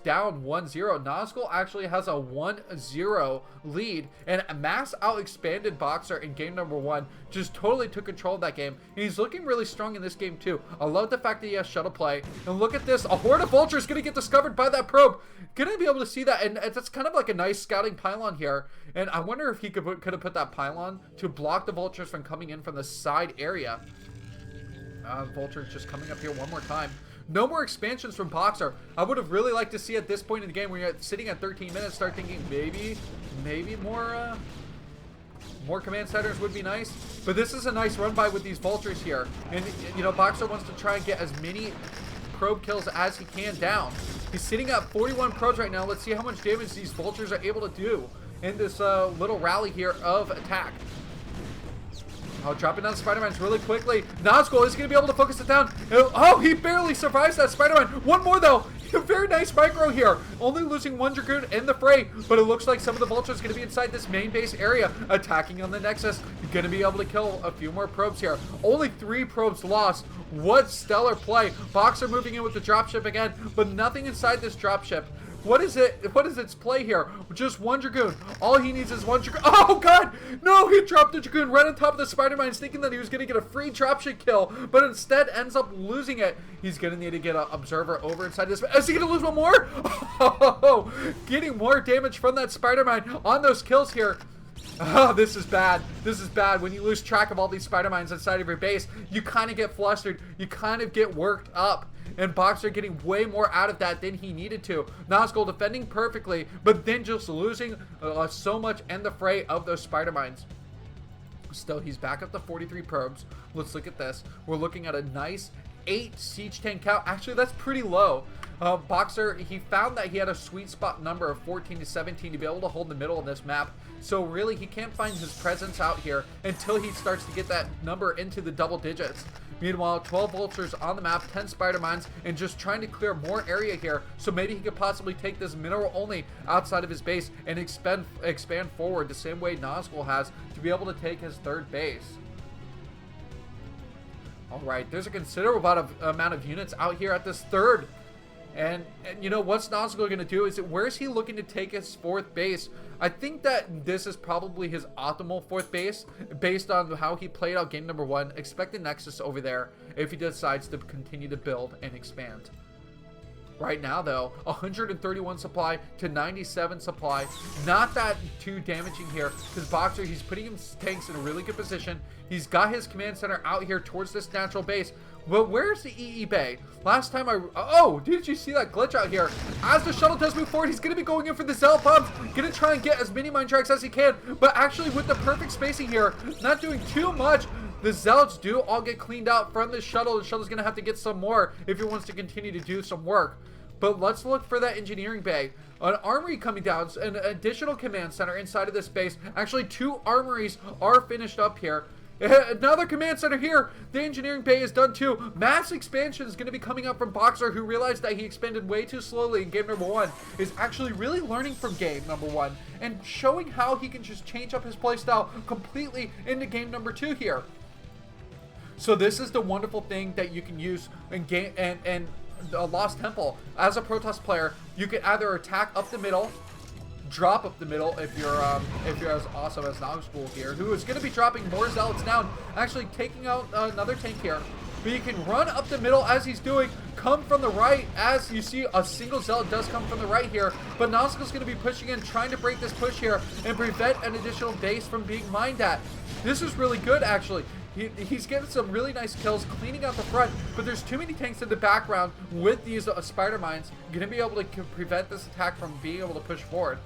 down 1-0. Nazgul actually has a 1-0 lead, and Mass out-expanded Boxer in game number 1. Just totally took control of that game, and he's looking really strong in this game too. I love the fact that he has shuttle play, and look at this. A horde of vultures going to get discovered by that probe. Going to be able to see that, and that's kind of like a nice scouting pylon here, and I wonder if he could have put that pylon to block the vultures from coming in from the side area. Vultures just coming up here one more time. No more expansions from Boxer. I would have really liked to see at this point in the game when you're sitting at 13 minutes, start thinking maybe more command centers would be nice. But this is a nice run by with these vultures here. And, you know, Boxer wants to try and get as many probe kills as he can down. He's sitting at 41 probes right now. Let's see how much damage these vultures are able to do in this little rally here of attack. Oh, dropping down Spider-Mans really quickly. Nazgul is going to be able to focus it down. Oh, he barely survives that Spider-Man. One more, though. Very nice micro here. Only losing 1 Dragoon in the fray, but it looks like some of the vultures going to be inside this main base area, attacking on the Nexus. Going to be able to kill a few more probes here. Only 3 probes lost. What stellar play. Boxer moving in with the dropship again, but nothing inside this dropship. What is it? What is its play here? Just 1 Dragoon. All he needs is 1 Dragoon. Oh, God! No, he dropped the Dragoon right on top of the Spider-Mines, thinking that he was going to get a free dropship kill, but instead ends up losing it. He's going to need to get an Observer over inside this. Is he going to lose one more? Oh, getting more damage from that Spider-Mine on those kills here. Oh, this is bad. This is bad. When you lose track of all these Spider-Mines inside of your base, you kind of get flustered. You kind of get worked up. And Boxer getting way more out of that than he needed to. Nazgul defending perfectly, but then just losing so much in the fray of those Spider-Mines. Still, he's back up to 43 probes. Let's look at this. We're looking at a nice 8 siege tank count. Actually, that's pretty low. Boxer, he found that he had a sweet spot number of 14 to 17 to be able to hold the middle of this map. So really, he can't find his presence out here until he starts to get that number into the double digits. Meanwhile, 12 vultures on the map, 10 Spider-Mines, and just trying to clear more area here. So maybe he could possibly take this mineral only outside of his base and expand forward the same way Nazgul has to be able to take his 3rd base. Alright, there's a considerable amount of units out here at this 3rd And you know, what's Nazgul going to do? Where is he looking to take his fourth base? I think that this is probably his optimal fourth base based on how he played out game number 1. Expect a Nexus over there if he decides to continue to build and expand. Right now, though, 131 supply to 97 supply. Not that too damaging here, because Boxer, he's putting his tanks in a really good position. He's got his command center out here towards this natural base. But where's the EE Bay? Last time oh, did you see that glitch out here? As the shuttle does move forward, he's going to be going in for the Zealot bombs. Going to try and get as many mine tracks as he can. But actually, with the perfect spacing here, not doing too much. The Zealots do all get cleaned out from the shuttle. The shuttle's going to have to get some more if he wants to continue to do some work. But let's look for that engineering bay. An armory coming down, an additional command center inside of this base. Actually, 2 armories are finished up here. Another command center here. The engineering bay is done too. Mass expansion is going to be coming up from Boxer, who realized that he expanded way too slowly in game number 1. Is actually really learning from game number 1 and showing how he can just change up his playstyle completely into game number 2 here. So this is the wonderful thing that you can use in game and Lost Temple. As a Protoss player, you can either attack up the middle, drop up the middle if you're as awesome as Nazgul here, who is going to be dropping more Zealots down, actually taking out another tank here. But you can run up the middle as he's doing, come from the right, as you see a single Zealot does come from the right here. But Nazgul's going to be pushing in, trying to break this push here and prevent an additional base from being mined at. This is really good, actually. He's getting some really nice kills, cleaning out the front, but there's too many tanks in the background with these spider mines. Going to be able to prevent this attack from being able to push forward.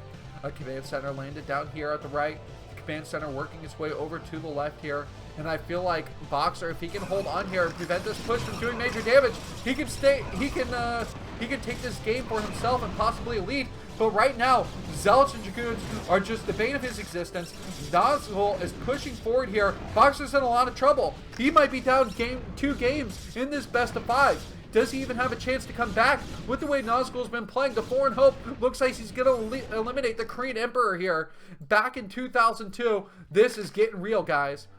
A command center landed down here at the right. Command center working its way over to the left here. And I feel like Boxer, if he can hold on here and prevent this push from doing major damage, he can take this game for himself and possibly a lead. But right now, Zealots and Dragoons are just the bane of his existence. Nazgul is pushing forward here. Boxer's in a lot of trouble. He might be down 2 games in this best of 5. Does he even have a chance to come back? With the way Nazgul's been playing, the Foreign Hope looks like he's going to eliminate the Korean Emperor here. Back in 2002, this is getting real, guys.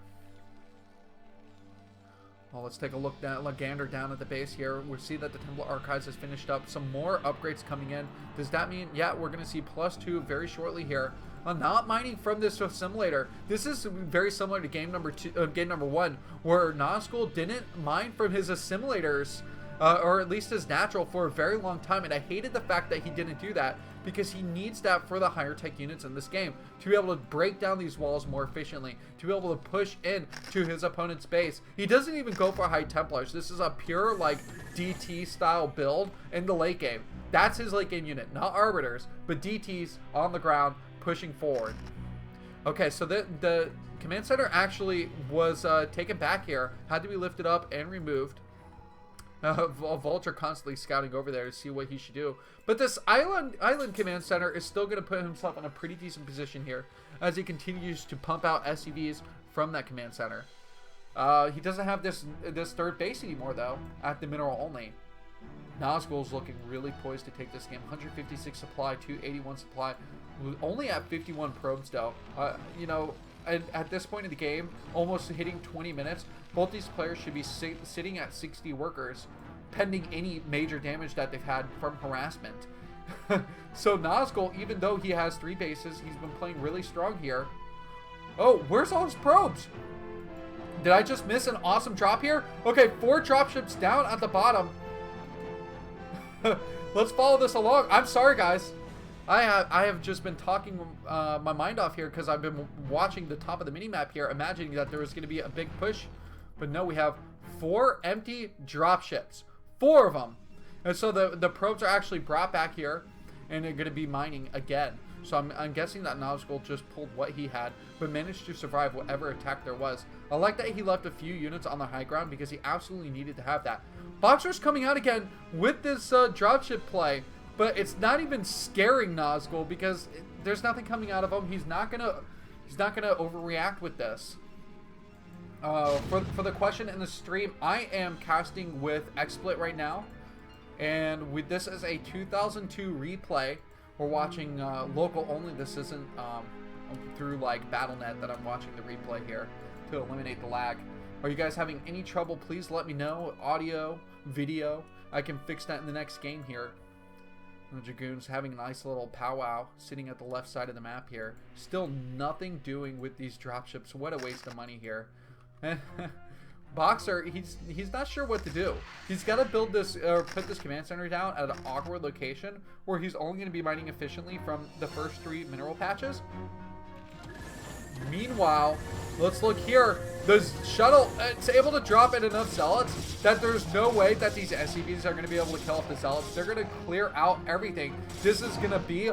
Well, let's take a look down, a gander down at the base here. We see that the Temple Archives has finished up. Some more upgrades coming in. Does that mean, yeah, we're going to see +2 very shortly here. Not mining from this assimilator. This is very similar to game number 1, where Nazgul didn't mine from his assimilators, or at least his natural, for a very long time. And I hated the fact that he didn't do that, because he needs that for the higher tech units in this game to be able to break down these walls more efficiently, to be able to push in to his opponent's base. He doesn't even go for high Templars. This is a pure like DT style build in the late game. That's his late game unit, not Arbiters, but DTs on the ground pushing forward. Okay, so the command center actually was taken back here, had to be lifted up and removed. Vulture constantly scouting over there to see what he should do. But this island command center is still going to put himself in a pretty decent position here as he continues to pump out SCVs from that command center. He doesn't have this third base anymore, though, at the mineral only. Nazgul's looking really poised to take this game. 156 supply, 281 supply. Only at 51 probes, though. You know, at this point in the game, almost hitting 20 minutes, both these players should be sitting at 60 workers, pending any major damage that they've had from harassment. So Nazgul, even though he has 3 bases, he's been playing really strong here. Oh, where's all his probes? Did I just miss an awesome drop here? Okay, 4 dropships down at the bottom. Let's follow this along. I'm sorry, guys. I have just been talking my mind off here because I've been watching the top of the minimap here, imagining that there was going to be a big push. But no, we have 4 empty dropships. 4 of them. And so the probes are actually brought back here, and they're going to be mining again. So I'm guessing that Nazgul just pulled what he had, but managed to survive whatever attack there was. I like that he left a few units on the high ground because he absolutely needed to have that. Boxer's coming out again with this dropship play, but it's not even scaring Nazgul because there's nothing coming out of him. He's not gonna overreact with this. For the question in the stream, I am casting with XSplit right now, and this is a 2002 replay. We're watching local only. This isn't through like BattleNet that I'm watching the replay here to eliminate the lag. Are you guys having any trouble? Please let me know. Audio, video. I can fix that in the next game here. The Dragoons having a nice little powwow sitting at the left side of the map here. Still nothing doing with these dropships. What a waste of money here. Boxer, he's not sure what to do. He's got to build this or put this command center down at an awkward location where he's only going to be mining efficiently from the first 3 mineral patches. Meanwhile, let's look here. The shuttle, it's able to drop in enough zealots that there's no way that these SCVs are going to be able to kill off the zealots. They're going to clear out everything. This is going to be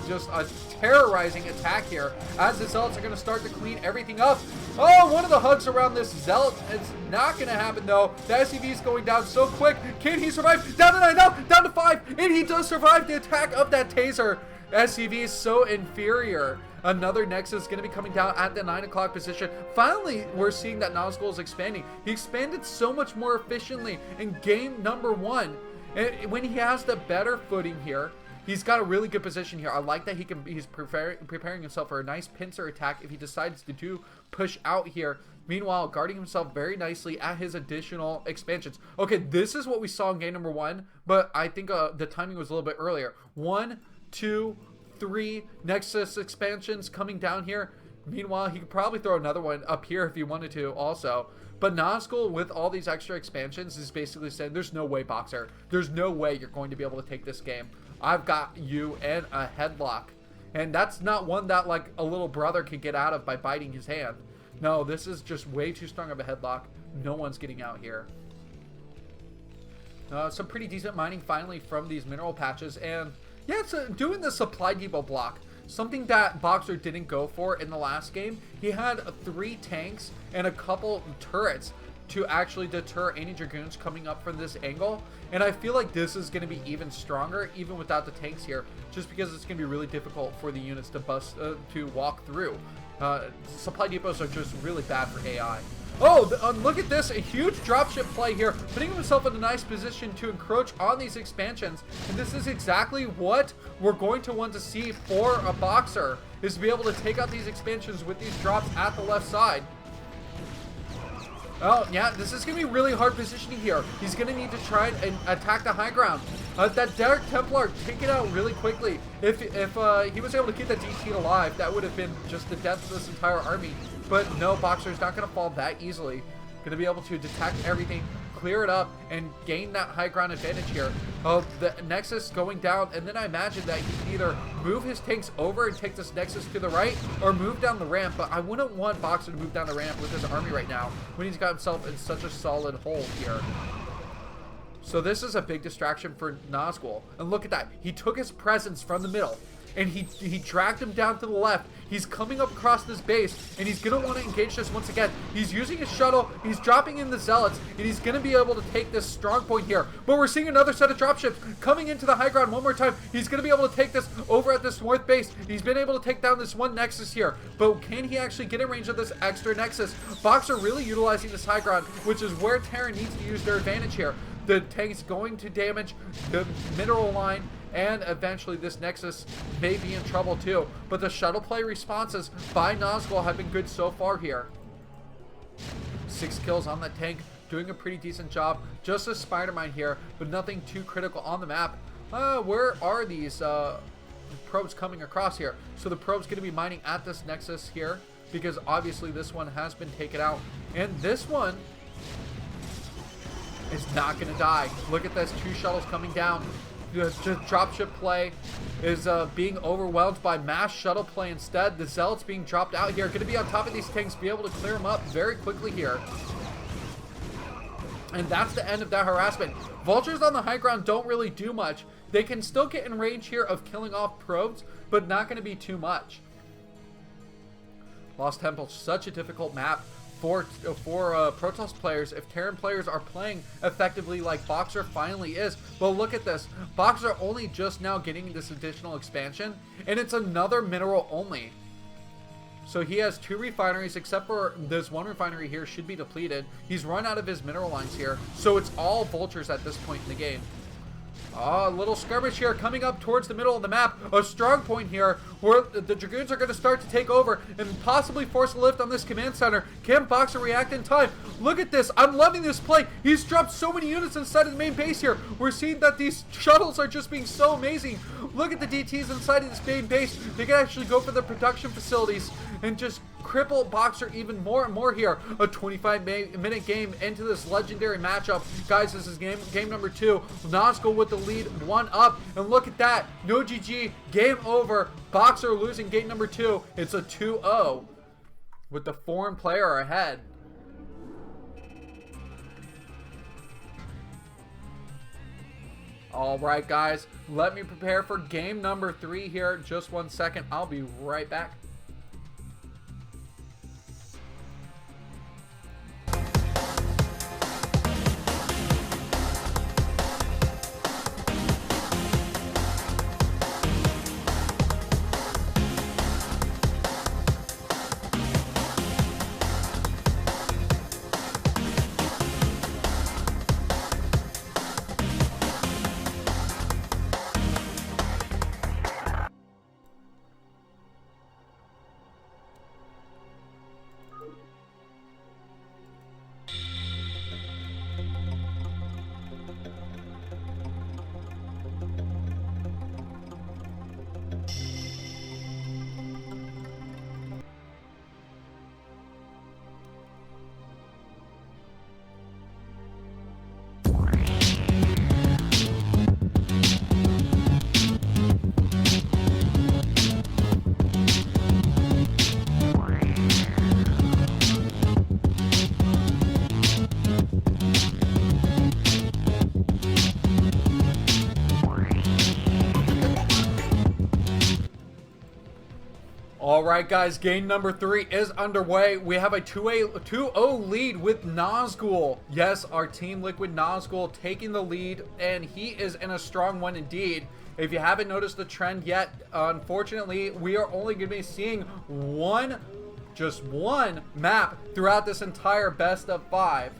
just a terrorizing attack here as the zealots are going to start to clean everything up. Oh, one of the hugs around this zealot. It's not going to happen though. The SCV is going down so quick. Can he survive? Down to 9 now, down to 5, and he does survive the attack of that taser. SCV is so inferior. Another Nexus is going to be coming down at the 9 o'clock position. Finally, we're seeing that Nazgul is expanding. He expanded so much more efficiently in game number 1. And when he has the better footing here, he's got a really good position here. I like that he's preparing himself for a nice pincer attack if he decides to push out here. Meanwhile, guarding himself very nicely at his additional expansions. Okay, this is what we saw in game number 1, but I think the timing was a little bit earlier. 1, 2, 3 Nexus expansions coming down here. Meanwhile, he could probably throw another one up here if he wanted to also. But Nazgul, with all these extra expansions, is basically saying, there's no way, Boxer. There's no way you're going to be able to take this game. I've got you in a headlock. And that's not one that, like, a little brother could get out of by biting his hand. No, this is just way too strong of a headlock. No one's getting out here. Some pretty decent mining finally from these mineral patches. And yeah, it's doing the supply depot block. Something that Boxer didn't go for in the last game. He had 3 tanks and a couple turrets to actually deter any Dragoons coming up from this angle. And I feel like this is going to be even stronger, even without the tanks here, just because it's going to be really difficult for the units to walk through. Supply depots are just really bad for AI. Oh, look at this, a huge dropship play here, putting himself in a nice position to encroach on these expansions. And this is exactly what we're going to want to see for a Boxer, is to be able to take out these expansions with these drops at the left side. Oh, yeah, this is going to be really hard positioning here. He's going to need to try and attack the high ground. That Derek Templar, take it out really quickly. If he was able to keep that DT alive, that would have been just the death of this entire army. But no, Boxer's not going to fall that easily. Going to be able to detect everything, clear it up, and gain that high ground advantage here. Oh, the Nexus going down, and then I imagine that he can either move his tanks over and take this Nexus to the right, or move down the ramp. But I wouldn't want Boxer to move down the ramp with his army right now, when he's got himself in such a solid hole here. So this is a big distraction for Nazgul. And look at that. He took his presence from the middle, and he dragged him down to the left. He's coming up across this base, and he's going to want to engage this once again. He's using his shuttle, he's dropping in the zealots, and he's going to be able to take this strong point here. But we're seeing another set of dropships coming into the high ground one more time. He's going to be able to take this over at this north base. He's been able to take down this one Nexus here, but can he actually get in range of this extra Nexus? Boxer really utilizing this high ground, which is where Terran needs to use their advantage here. The tank's going to damage the mineral line, and eventually this Nexus may be in trouble too. But the shuttle play responses by Nazgul have been good so far here. 6 kills on that tank, doing a pretty decent job. Just a spider mine here, but nothing too critical on the map. Where are these probes coming across here? So the probe's going to be mining at this Nexus here, because obviously this one has been taken out. And this one is not going to die. Look at this, 2 shuttles coming down. The dropship play is being overwhelmed by mass shuttle play instead. The zealots being dropped out here, going to be on top of these tanks, be able to clear them up very quickly here. And that's the end of that harassment. Vultures on the high ground don't really do much. They can still get in range here of killing off probes, but not going to be too much. Lost Temple, such a difficult map for Protoss players if Terran players are playing effectively like Boxer finally is. But look at this, Boxer only just now getting this additional expansion, and it's another mineral only. So he has 2 refineries, except for this one refinery here should be depleted. He's run out of his mineral lines here, so it's all vultures at this point in the game. A little skirmish here coming up towards the middle of the map. A strong point here where the Dragoons are going to start to take over and possibly force a lift on this command center. Can Boxer react in time? Look at this. I'm loving this play. He's dropped so many units inside of the main base here. We're seeing that these shuttles are just being so amazing. Look at the DTs inside of this main base. They can actually go for the production facilities and just cripple Boxer even more and more here. A 25-minute game into this legendary matchup. Guys, this is game number 2. Nazgul with the lead, 1 up. And look at that. No GG. Game over. Boxer losing game number 2. It's a 2-0 with the foreign player ahead. All right, guys. Let me prepare for game number 3 here. Just 1 second. I'll be right back. Alright guys, game number 3 is underway. We have a 2-0 lead with Nazgul. Yes, our Team Liquid Nazgul taking the lead, and he is in a strong one indeed. If you haven't noticed the trend yet, unfortunately, we are only going to be seeing just one map throughout this entire best of 5.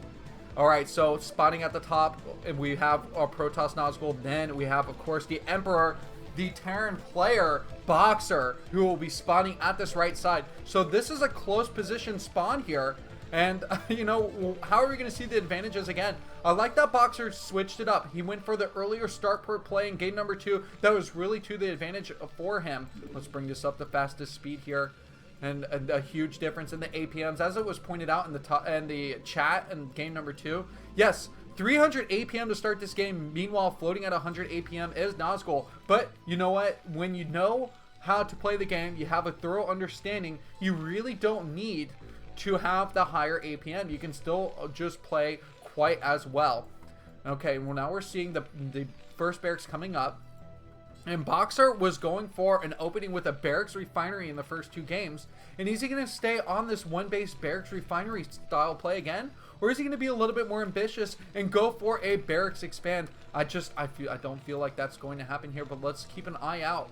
Alright, so spotting at the top, we have our Protoss Nazgul. Then we have, of course, the Emperor, the Terran player, Boxer, who will be spawning at this right side. So this is a close position spawn here. And, you know, how are we going to see the advantages again? I like that Boxer switched it up. He went for the earlier start per play in game number 2. That was really to the advantage for him. Let's bring this up the fastest speed here. And a huge difference in the APMs, as it was pointed out in the chat in game number 2. Yes, 300 APM to start this game. Meanwhile, floating at 100 APM is Nazgul. But you know what? When you know how to play the game, you have a thorough understanding, you really don't need to have the higher APM. You can still just play quite as well. Okay, well now we're seeing the first barracks coming up. And Boxer was going for an opening with a barracks refinery in the first 2 games. And is he going to stay on this one base barracks refinery style play again? Or is he going to be a little bit more ambitious and go for a barracks expand? I don't feel like that's going to happen here, but let's keep an eye out.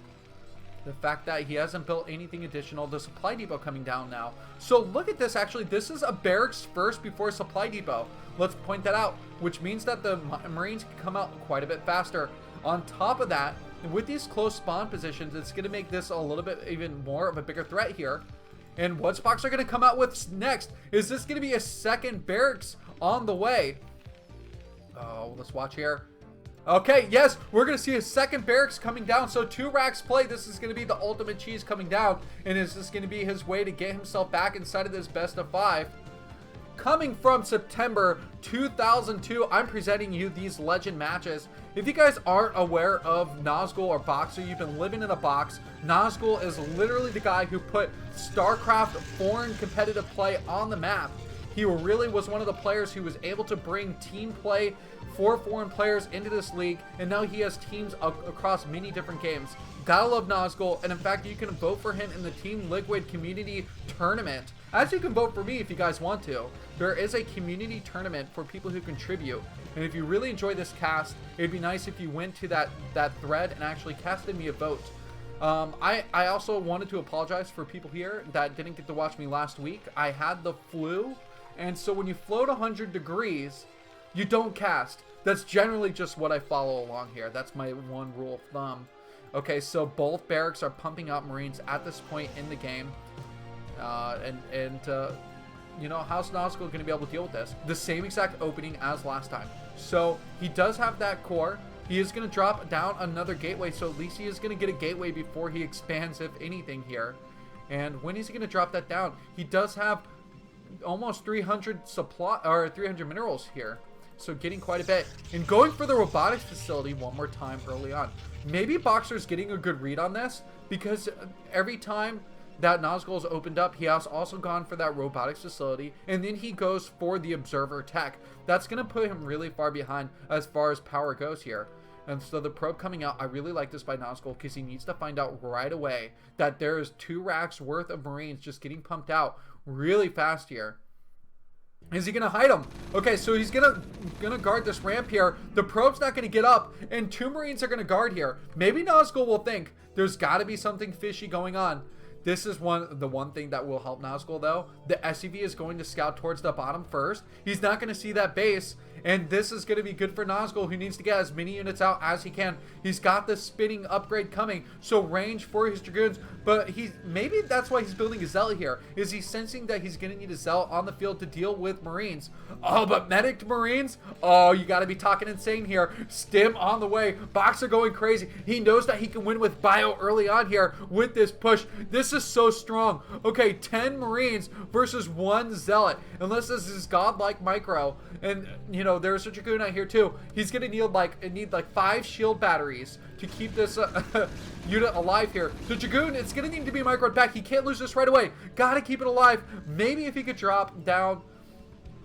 The fact that he hasn't built anything additional, the supply depot coming down now. So look at this, actually, this is a barracks first before supply depot. Let's point that out, which means that the Marines can come out quite a bit faster. On top of that, with these close spawn positions, it's going to make this a little bit even more of a bigger threat here. And what's Boxer going to come out with next? Is this going to be a second barracks on the way? Oh, let's watch here. Okay, yes, we're going to see a second barracks coming down. So 2 racks play. This is going to be the ultimate cheese coming down. And is this going to be his way to get himself back inside of this best of 5? Coming from September 2002, I'm presenting you these legend matches. If you guys aren't aware of Nazgul or Boxer, you've been living in a box. Nazgul is literally the guy who put StarCraft foreign competitive play on the map. He really was one of the players who was able to bring team play for foreign players into this league, and now he has teams across many different games. Gotta love Nazgul, and in fact, you can vote for him in the Team Liquid Community Tournament. As you can vote for me if you guys want to. There is a community tournament for people who contribute, and if you really enjoy this cast, it'd be nice if you went to that thread and actually casted me a vote. I also wanted to apologize for people here that didn't get to watch me last week. I had the flu, and so when you float 100 degrees, you don't cast. That's generally just what I follow along here. That's my one rule of thumb. Okay, so both barracks are pumping out Marines at this point in the game. You know, how's Nazgul going to be able to deal with this? The same exact opening as last time. So he does have that core. He is going to drop down another gateway, so at least he is going to get a gateway before he expands, if anything, here. And when is he going to drop that down? He does have almost 300 supply or 300 minerals here, so getting quite a bit. And going for the robotics facility one more time early on. Maybe Boxer's getting a good read on this, because every time that Nazgul has opened up, he has also gone for that robotics facility, and then he goes for the observer tech. That's going to put him really far behind as far as power goes here. And so the probe coming out, I really like this by Nazgul, because he needs to find out right away that there is 2 racks worth of Marines just getting pumped out really fast here. Is he gonna hide him? Okay, so he's gonna guard this ramp here. The probe's not gonna get up, and 2 Marines are gonna guard here. Maybe Nazgul will think there's gotta be something fishy going on. This is the one thing that will help Nazgul, though. The SCV is going to scout towards the bottom first. He's not going to see that base, and this is going to be good for Nazgul, who needs to get as many units out as he can. He's got the spinning upgrade coming, so range for his Dragoons, but maybe that's why he's building a Zealot here. Is he sensing that he's going to need a Zealot on the field to deal with Marines? Oh, but medic Marines? Oh, you got to be talking insane here. Stim on the way. Boxer going crazy. He knows that he can win with Bio early on here with this push. This is so strong. Okay, 10 Marines versus 1 Zealot. Unless this is godlike micro. And, you know, there's a Dragoon out here too. He's going to need like 5 shield batteries to keep this unit alive here. The Dragoon, it's going to need to be microed back. He can't lose this right away. Got to keep it alive. Maybe if he could drop down...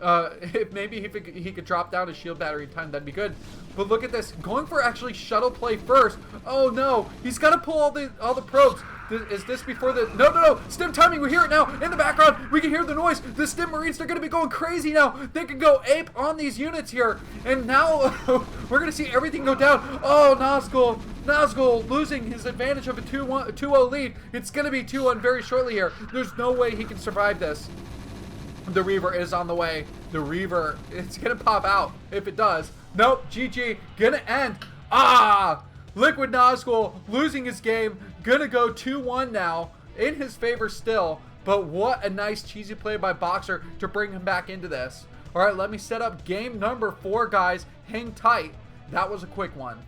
if he could drop down his shield battery time, that'd be good. But look at this, going for actually shuttle play first. Oh no, he's got to pull all the probes. Is this before the... No. Stim timing. We hear it now in the background. We can hear the noise. The Stim Marines, they're going to be going crazy now. They can go ape on these units here. And now we're going to see everything go down. Oh, Nazgul losing his advantage of a 2-0 lead. It's going to be 2-1 very shortly here. There's no way he can survive this. The Reaver is on the way. The Reaver, it's going to pop out if it does. Nope, GG. Going to end. Liquid Nazgul losing his game. Gonna go 2-1 now, in his favor still, but what a nice cheesy play by Boxer to bring him back into this. Alright, let me set up game number 4, guys. Hang tight. That was a quick one.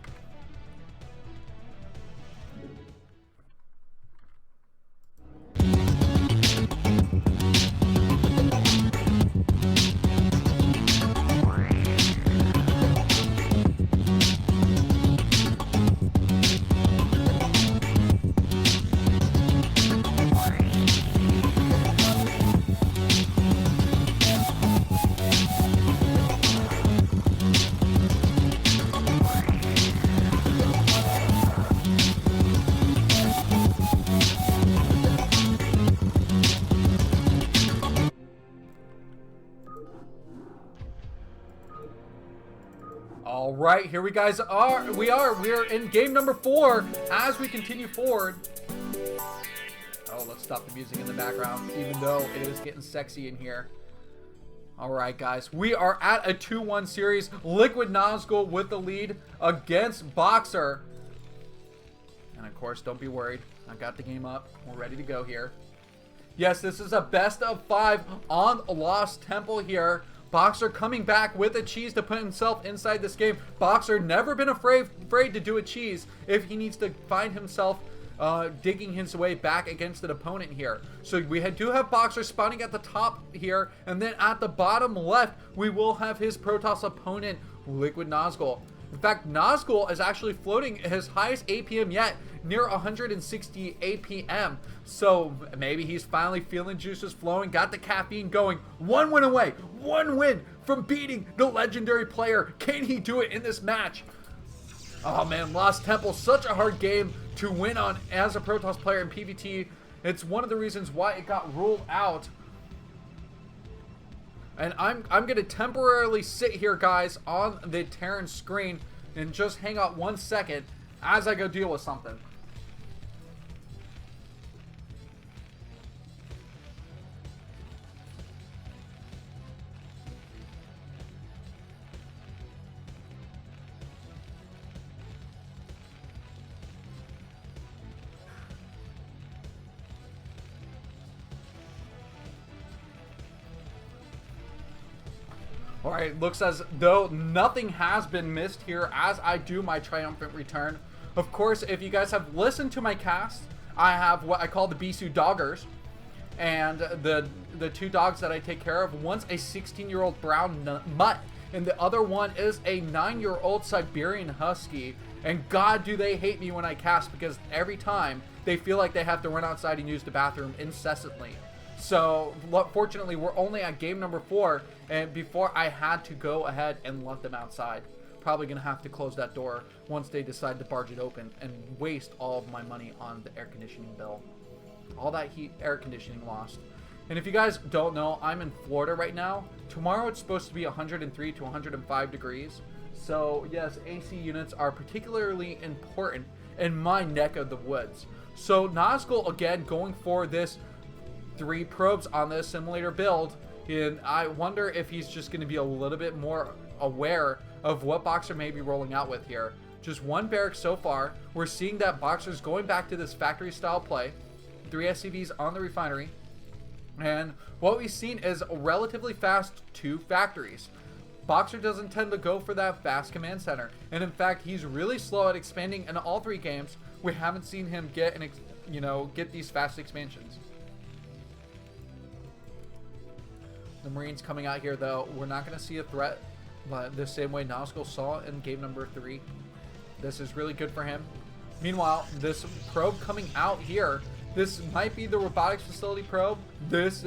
All right, here we are in game number 4 as we continue forward. Oh, let's stop the music in the background, even though it is getting sexy in here. All right, guys, we are at a 2-1 series. Liquid Nazgul with the lead against Boxer. And of course, don't be worried. I got the game up. We're ready to go here. Yes, this is a best of 5 on Lost Temple here. Boxer coming back with a cheese to put himself inside this game. Boxer never been afraid to do a cheese if he needs to find himself digging his way back against an opponent here. So we do have Boxer spawning at the top here, and then at the bottom left, we will have his Protoss opponent, Liquid Nazgul. In fact, Nazgul is actually floating his highest APM yet, near 160 APM. So maybe he's finally feeling juices flowing, got the caffeine going. 1 win away, 1 win from beating the legendary player. Can he do it in this match? Oh man, Lost Temple, such a hard game to win on as a Protoss player in PvT. It's one of the reasons why it got ruled out. And I'm going to temporarily sit here, guys, on the Terran screen and just hang out 1 second as I go deal with something. All right, looks as though nothing has been missed here as I do my triumphant return. Of course, if you guys have listened to my cast, I have what I call the BisuDaggers, and the two dogs that I take care of. One's a 16-year-old brown mutt, and the other one is a 9-year-old Siberian Husky. And God, do they hate me when I cast, because every time they feel like they have to run outside and use the bathroom incessantly. So fortunately, we're only at game number 4, and before I had to go ahead and let them outside. Probably gonna have to close that door once they decide to barge it open and waste all of my money on the air conditioning bill. All that heat, air conditioning lost. And if you guys don't know, I'm in Florida right now. Tomorrow it's supposed to be 103 to 105 degrees. So yes, AC units are particularly important in my neck of the woods. So Nazgul again going for this 3 probes on this simulator build, and I wonder if he's just going to be a little bit more aware of what Boxer may be rolling out with here. Just 1 barrack so far. We're seeing that Boxer's going back to this factory style play. 3 SCVs on the refinery, and what we've seen is a relatively fast 2 factories. Boxer doesn't tend to go for that fast command center, and in fact he's really slow at expanding in all 3 games. We haven't seen him get get these fast expansions. The Marines coming out here, though, we're not going to see a threat the same way Nazgul saw in game number 3. This is really good for him. Meanwhile, this probe coming out here, this might be the robotics facility probe. This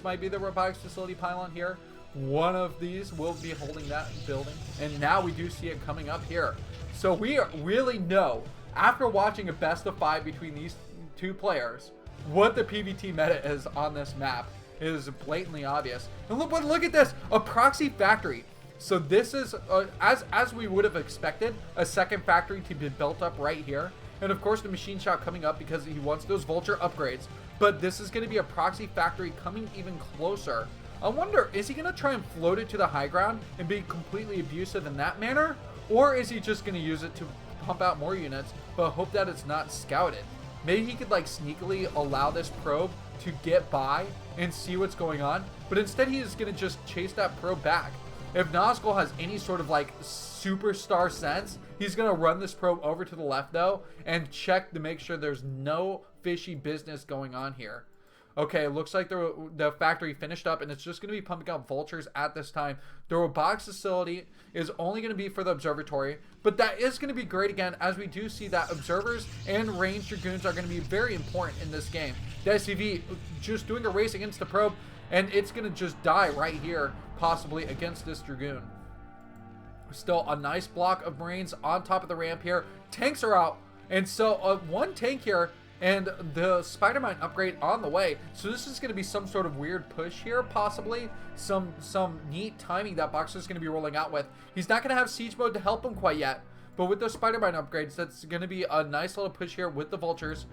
might be the robotics facility pylon here. One of these will be holding that building, and now we do see it coming up here. So we really know, after watching a best of 5 between these 2 players, what the PvT meta is on this map. Is blatantly obvious. And look at this, a proxy factory. So this is as we would have expected, a second factory to be built up right here. And of course the machine shop coming up because he wants those vulture upgrades. But this is going to be a proxy factory coming even closer. I wonder, is he going to try and float it to the high ground and be completely abusive in that manner, or is he just going to use it to pump out more units but hope that it's not scouted? Maybe he could like sneakily allow this probe to get by and see what's going on, but instead he is going to just chase that probe back. If Nazgul has any sort of like superstar sense, he's going to run this probe over to the left though and check to make sure there's no fishy business going on here. Okay, it looks like the factory finished up, and it's just going to be pumping out vultures at this time. The robotics facility is only going to be for the observatory, but that is going to be great again, as we do see that observers and ranged dragoons are going to be very important in this game. The SCV just doing a race against the probe, and it's going to just die right here, possibly against this dragoon. Still a nice block of Marines on top of the ramp here. Tanks are out, and so 1 tank here, and the Spider-Man upgrade on the way. So this is going to be some sort of weird push here, possibly. Some neat timing that Boxer's going to be rolling out with. He's not going to have siege mode to help him quite yet, but with those Spider-Man upgrades, that's going to be a nice little push here with the vultures.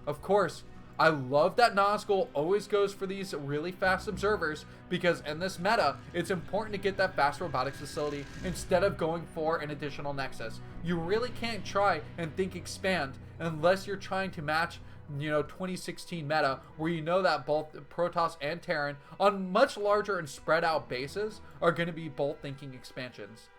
Of course, I love that Nazgul always goes for these really fast observers, because in this meta, it's important to get that fast robotics facility instead of going for an additional nexus. You really can't try and think expand unless you're trying to match 2016 meta, where you know that both Protoss and Terran on much larger and spread out bases are going to be both thinking expansions.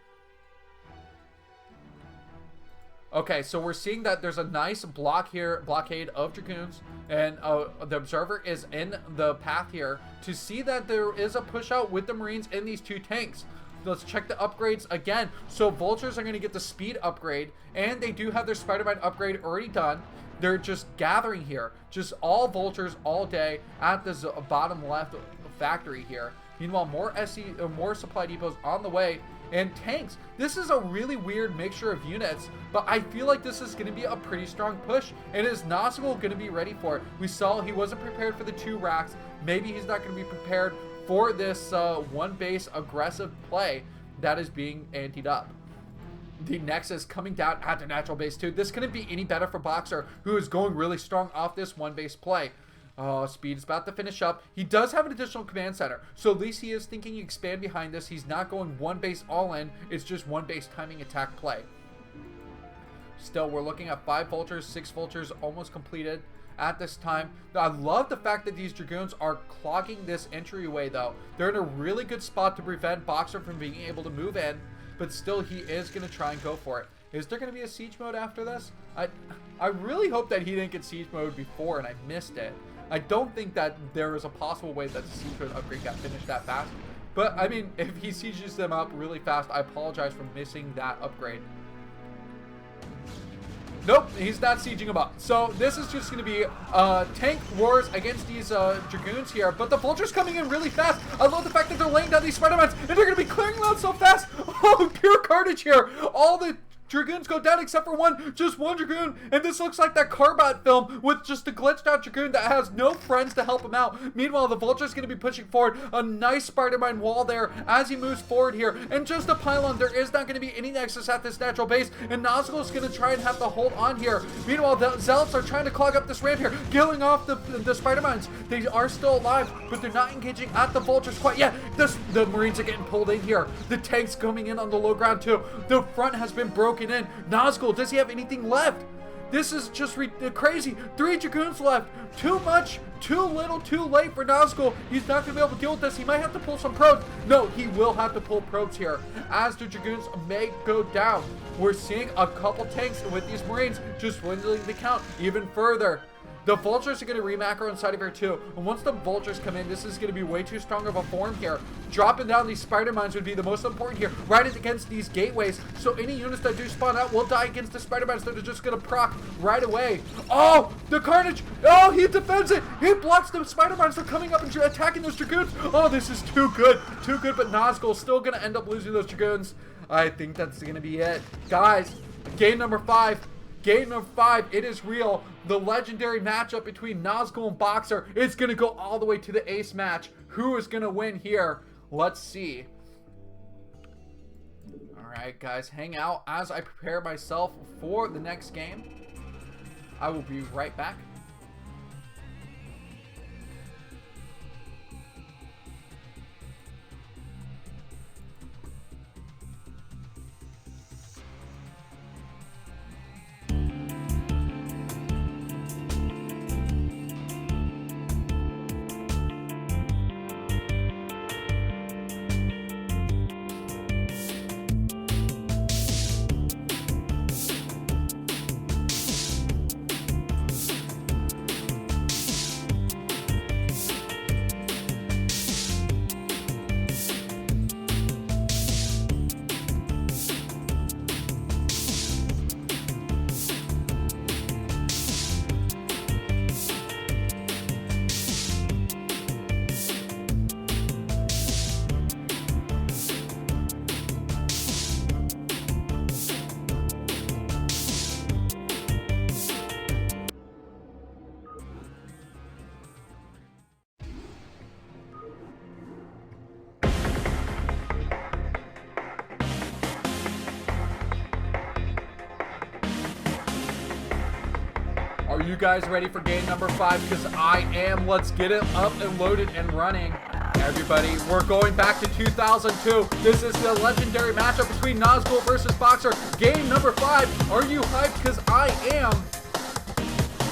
Okay, so we're seeing that there's a nice blockade of dragoons, and the observer is in the path here to see that there is a push out with the Marines in these 2 tanks. Let's check the upgrades again. So vultures are going to get the speed upgrade, and they do have their Spider-Man upgrade already done. They're just gathering here, just all vultures all day at this bottom left factory here. Meanwhile, more supply depots on the way, and tanks. This is a really weird mixture of units, but I feel like this is going to be a pretty strong push, and is Nazgul going to be ready for it? We saw he wasn't prepared for the 2 racks. Maybe he's not going to be prepared for this 1 base aggressive play that is being anteed up. The Nexus coming down at the natural base too. This couldn't be any better for Boxer, who is going really strong off this 1 base play. Speed is about to finish up. He does have an additional command center, so at least he is thinking expand behind this. He's not going 1 base all in. It's just 1 base timing attack play. Still, we're looking at 5 vultures, 6 vultures almost completed. at this time. I love the fact that these Dragoons are clogging this entryway, though. They're in a really good spot to prevent Boxer from being able to move in, but still he is going to try and go for it. Is there going to be a siege mode after this? I really hope that he didn't get siege mode before and I missed it. I don't think that there is a possible way that the siege mode upgrade got finished that fast. But, I mean, if he sieges them up really fast, I apologize for missing that upgrade. Nope, he's not sieging them up. So this is just going to be tank wars against these Dragoons here. But the Vulture's coming in really fast. I love the fact that they're laying down these Spider-Mans. And they're going to be clearing them out so fast. Oh, pure carnage here. All the Dragoons go down except for one. Just one Dragoon. And this looks like that Carbot film with just a glitched out Dragoon that has no friends to help him out. Meanwhile, the Vulture's going to be pushing forward. A nice Spider-Man wall there as he moves forward here. And just a pylon. There is not going to be any nexus at this natural base. And Nazgul is going to try and have to hold on here. Meanwhile, the Zealots are trying to clog up this ramp here. Killing off the Spider-Mans. They are still alive, but they're not engaging at the Vultures quite yet. The Marines are getting pulled in here. The tanks coming in on the low ground too. The front has been broken in. Nazgul, does he have anything left? This is just crazy. 3 Dragoons left. Too much, too little, too late for Nazgul. He's not going to be able to deal with this. He might have to pull some probes. No, he will have to pull probes here as the Dragoons may go down. We're seeing a couple tanks with these Marines just dwindling the count even further. The Vultures are going to re-macro inside of here too. And once the Vultures come in, this is going to be way too strong of a form here. Dropping down these Spider-Mans would be the most important here. Right against these gateways. So any units that do spawn out will die against the Spider-Mans that are just going to proc right away. Oh, the Carnage. Oh, he defends it. He blocks the Spider-Mans from coming up and attacking those Dragoons. Oh, this is too good. Too good, but Nazgul still going to end up losing those Dragoons. I think that's going to be it. Guys, game number 5. Game number 5, it is real. The legendary matchup between Nazgul and Boxer is going to go all the way to the ace match. Who is going to win here? Let's see. Alright, guys, hang out as I prepare myself for the next game. I will be right back. Are you guys ready for game number 5? Because I am. Let's get it up and loaded and running. Everybody, we're going back to 2002. This is the legendary matchup between Nazgul versus Boxer. Game number 5. Are you hyped? Because I am.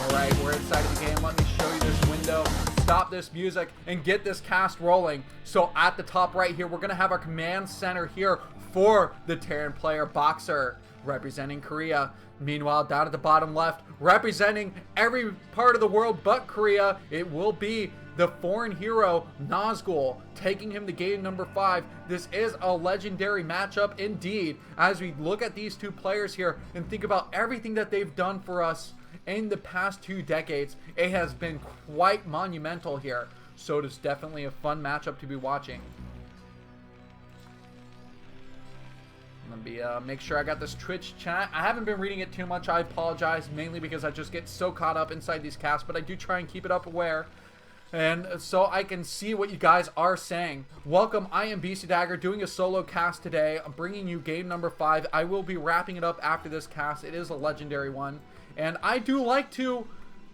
Alright, we're inside of the game. Let me show you this window. Stop this music and get this cast rolling. So at the top right here, we're going to have our command center here for the Terran player Boxer, representing Korea. Meanwhile, down at the bottom left, representing every part of the world but Korea, it will be the foreign hero Nazgul, taking him to game number 5. This is a legendary matchup indeed, as we look at these two players here and think about everything that they've done for us in the past 2 decades. It has been quite monumental here, so it is definitely a fun matchup to be watching. Let me make sure I got this Twitch chat. I haven't been reading it too much. I apologize, mainly because I just get so caught up inside these casts, but I do try and keep it up aware, and so I can see what you guys are saying. Welcome, I am BisuDagger, doing a solo cast today. I'm bringing you game number 5. I will be wrapping it up after this cast. It is a legendary one, and I do like to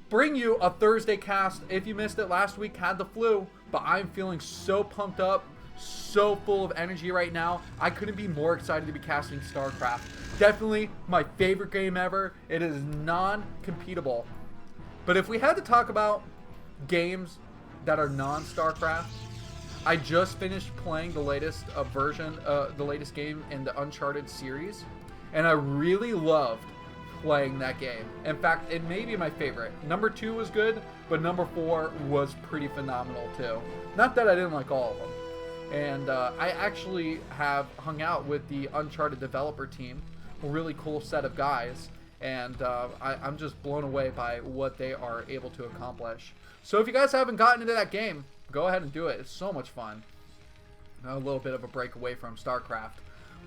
bring you a Thursday cast. If you missed it last week, had the flu, but I'm feeling so pumped up, so full of energy right now. I couldn't be more excited to be casting StarCraft. Definitely my favorite game ever. It is non-competable. But if we had to talk about games that are non-StarCraft, I just finished playing the latest the latest game in the Uncharted series, and I really loved playing that game. In fact, it may be my favorite. Number 2 was good, but number 4 was pretty phenomenal too. Not that I didn't like all of them. And I actually have hung out with the Uncharted developer team, a really cool set of guys, and I'm just blown away by what they are able to accomplish. So if you guys haven't gotten into that game, go ahead and do it. It's so much fun. A little bit of a break away from StarCraft.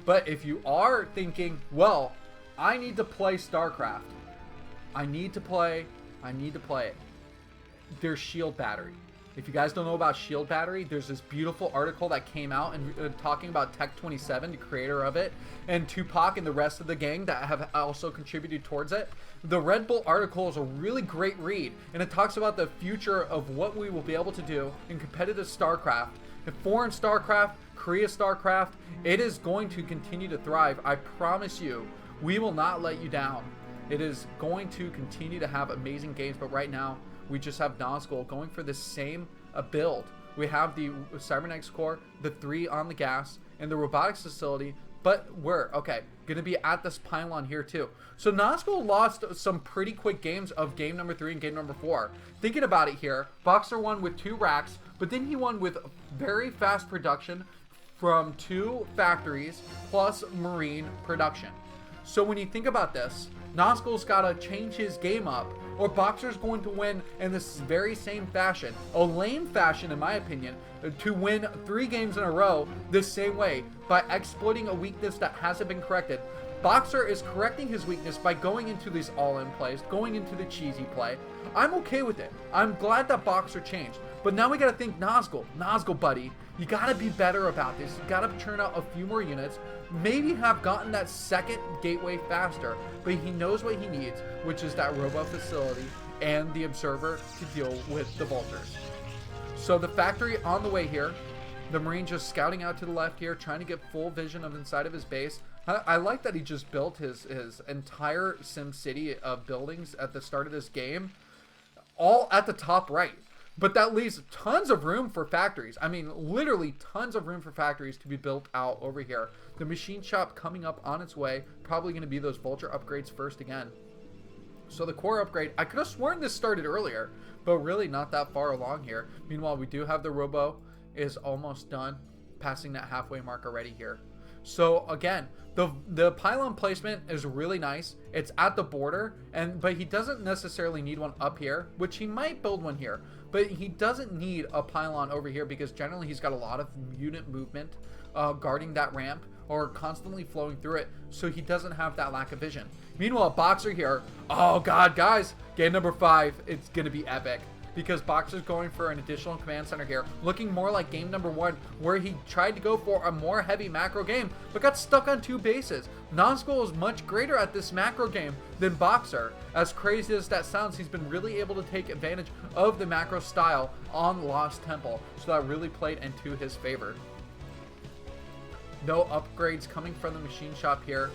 But if you are thinking, well, I need to play StarCraft. I need to play it. There's Shield Battery. If you guys don't know about Shield Battery, there's this beautiful article that came out and talking about Tech27, the creator of it, and Tupac and the rest of the gang that have also contributed towards it. The Red Bull article is a really great read, and it talks about the future of what we will be able to do in competitive StarCraft. In foreign StarCraft, Korea StarCraft, it is going to continue to thrive. I promise you, we will not let you down. It is going to continue to have amazing games, but right now, we just have Nazgul going for the same build. We have the Cybernetics core, the 3 on the gas, and the robotics facility, but we're, okay, going to be at this pylon here too. So Nazgul lost some pretty quick games of game number 3 and game number 4. Thinking about it here, Boxer won with 2 racks, but then he won with very fast production from 2 factories plus marine production. So when you think about this, Nazgul's got to change his game up, or Boxer's going to win in this very same fashion, a lame fashion in my opinion, to win 3 games in a row this same way by exploiting a weakness that hasn't been corrected. Boxer is correcting his weakness by going into these all-in plays, going into the cheesy play. I'm okay with it. I'm glad that Boxer changed. But now we got to think Nazgul buddy, you got to be better about this. You got to churn out a few more units, maybe have gotten that second gateway faster, but he knows what he needs, which is that robo facility and the observer to deal with the vultures. So the factory on the way here, the Marine just scouting out to the left here, trying to get full vision of inside of his base. I like that he just built his entire Sim City of buildings at the start of this game, all at the top right. But that leaves tons of room for factories. I mean, literally tons of room for factories to be built out over here. The machine shop coming up on its way. Probably going to be those vulture upgrades first again. So the core upgrade, I could have sworn this started earlier, but really not that far along here. Meanwhile, we do have the robo is almost done, passing that halfway mark already here. So again, the pylon placement is really nice. It's at the border, but he doesn't necessarily need one up here, which he might build one here. But he doesn't need a pylon over here because generally he's got a lot of unit movement guarding that ramp or constantly flowing through it, so he doesn't have that lack of vision. Meanwhile, Boxer here, oh god guys, game number 5, it's gonna be epic. Because Boxer's going for an additional command center here, looking more like game number 1, where he tried to go for a more heavy macro game, but got stuck on 2 bases. Nazgul is much greater at this macro game than Boxer. As crazy as that sounds, he's been really able to take advantage of the macro style on Lost Temple, so that really played into his favor. No upgrades coming from the machine shop here.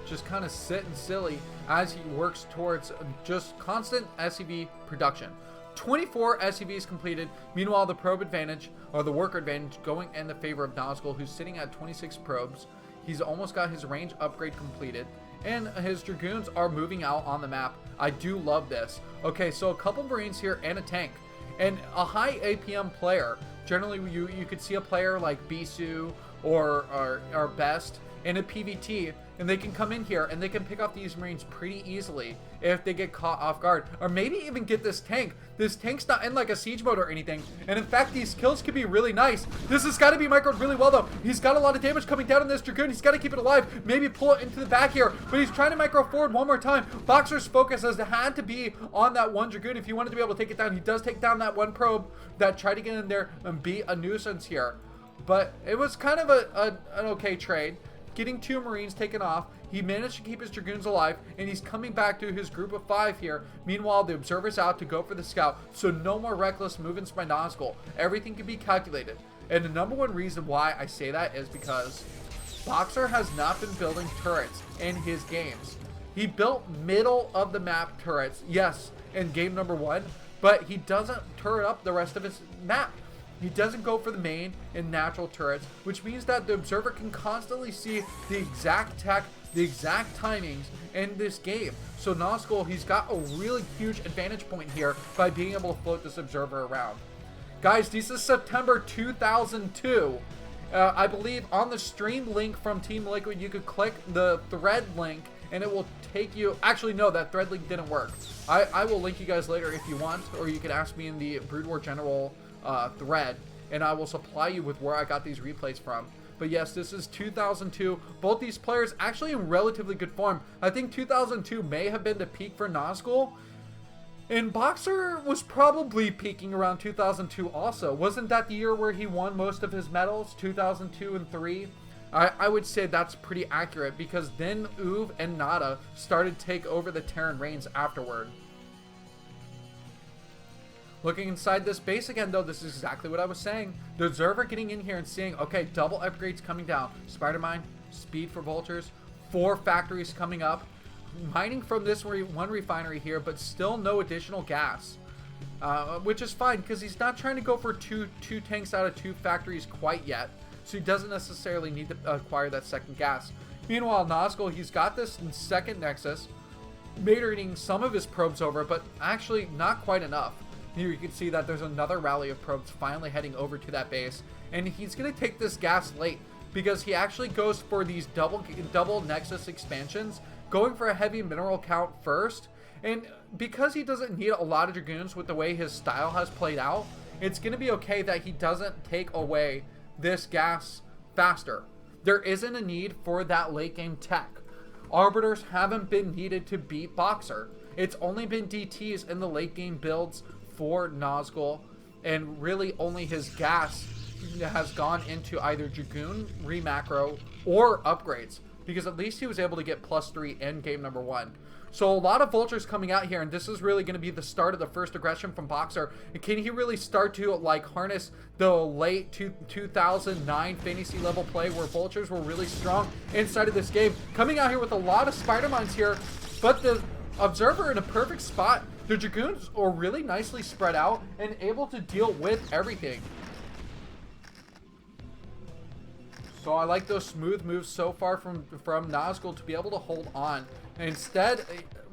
Just kind of sitting silly as he works towards just constant SCV production. 24 SCVs completed. Meanwhile, the probe advantage, or the worker advantage, going in the favor of Nazgul, who's sitting at 26 probes. He's almost got his range upgrade completed, and his Dragoons are moving out on the map. I do love this. Okay, so a couple Marines here and a tank. And a high APM player, generally you could see a player like Bisu or Best in a PvT, and they can come in here and they can pick off these Marines pretty easily if they get caught off guard, or maybe even get this tank. This tank's not in like a siege mode or anything, and in fact these kills could be really nice. This has got to be microed really well though. He's got a lot of damage coming down on this Dragoon. He's got to keep it alive, maybe pull it into the back here, but he's trying to micro forward one more time. Boxer's focus has had to be on that one Dragoon if he wanted to be able to take it down. He does take down that one probe that tried to get in there and be a nuisance here, but it was kind of an okay trade. Getting 2 Marines taken off, he managed to keep his Dragoons alive, and he's coming back to his group of 5 here. Meanwhile, the Observer's out to go for the scout, so no more reckless movements by Nazgul. Everything can be calculated. And the number 1 reason why I say that is because Boxer has not been building turrets in his games. He built middle of the map turrets, yes, in game number 1, but he doesn't turret up the rest of his map. He doesn't go for the main and natural turrets, which means that the observer can constantly see the exact tech, the exact timings in this game. So Nazgul, he's got a really huge advantage point here by being able to float this observer around. Guys, this is September 2002. I believe on the stream link from Team Liquid, you could click the thread link and it will take you. Actually, no, that thread link didn't work. I will link you guys later if you want, or you can ask me in the Brood War General thread, and I will supply you with where I got these replays from. But yes, this is 2002. Both these players actually in relatively good form. I think 2002 may have been the peak for Nazgul, and Boxer was probably peaking around 2002 also. Wasn't that the year where he won most of his medals, 2002 and 3? I would say that's pretty accurate, because then Uv and Nada started to take over the Terran reigns afterward. Looking inside this base again, though, this is exactly what I was saying. The observer getting in here and seeing, okay, double upgrades coming down. Spider-Mine, speed for vultures, 4 factories coming up. Mining from this one refinery here, but still no additional gas. Which is fine, because he's not trying to go for two tanks out of 2 factories quite yet. So he doesn't necessarily need to acquire that second gas. Meanwhile, Nazgul, he's got this second Nexus, matering some of his probes over, but actually not quite enough. Here you can see that there's another rally of probes finally heading over to that base, and he's going to take this gas late because he actually goes for these double Nexus expansions, going for a heavy mineral count first. And because he doesn't need a lot of Dragoons with the way his style has played out, it's going to be okay that he doesn't take away this gas faster. There isn't a need for that late game tech. Arbiters haven't been needed to beat Boxer. It's only been DTs in the late game builds for Nazgul, and really only his gas has gone into either Dragoon, Remacro, or upgrades, because at least he was able to get +3 in game number 1. So a lot of vultures coming out here, and this is really going to be the start of the first aggression from Boxer. And can he really start to like harness the late 2009 fantasy level play where vultures were really strong inside of this game? Coming out here with a lot of spider mines here, but the observer in a perfect spot. The Dragoons are really nicely spread out and able to deal with everything. So I like those smooth moves so far from Nazgul to be able to hold on. Instead,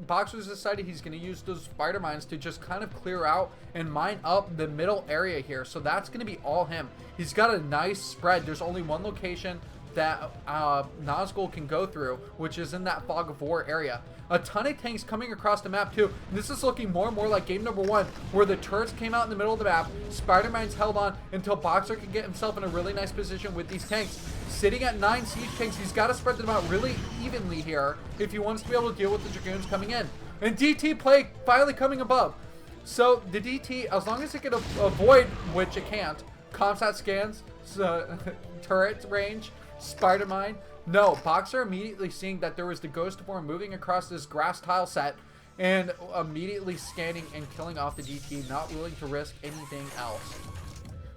Boxer's decided he's going to use those spider mines to just kind of clear out and mine up the middle area here. So that's going to be all him. He's got a nice spread. There's only one location that Nazgul can go through, which is in that Fog of War area. A ton of tanks coming across the map too. This is looking more and more like game number 1, where the turrets came out in the middle of the map. Spider-Mine's held on until Boxer can get himself in a really nice position with these tanks. Sitting at 9 siege tanks, he's got to spread them out really evenly here if he wants to be able to deal with the Dragoons coming in. And DT play finally coming above. So the DT, as long as it can avoid, which it can't, Comsat scans, turret range, Spider-Mine. No, Boxer immediately seeing that there was the Ghost of War moving across this grass tile set and immediately scanning and killing off the DT, not willing to risk anything else.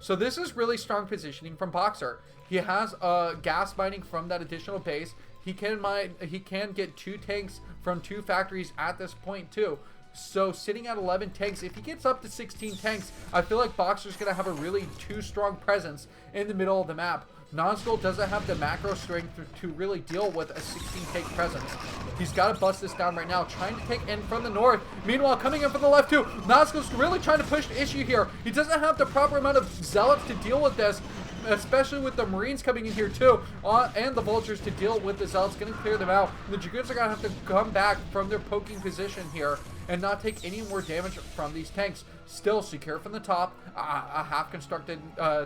So this is really strong positioning from Boxer. He has gas mining from that additional base. He can get 2 tanks from 2 factories at this point too. So sitting at 11 tanks, if he gets up to 16 tanks, I feel like Boxer's going to have a really too strong presence in the middle of the map. Nazgul doesn't have the macro strength to really deal with a 16 tank presence. He's got to bust this down right now, trying to take in from the north. Meanwhile, coming in from the left too, Nazgul's really trying to push the issue here. He doesn't have the proper amount of zealots to deal with this, especially with the Marines coming in here too, and the vultures to deal with the zealots, going to clear them out. The Dragoons are going to have to come back from their poking position here and not take any more damage from these tanks. Still secure from the top, a half-constructed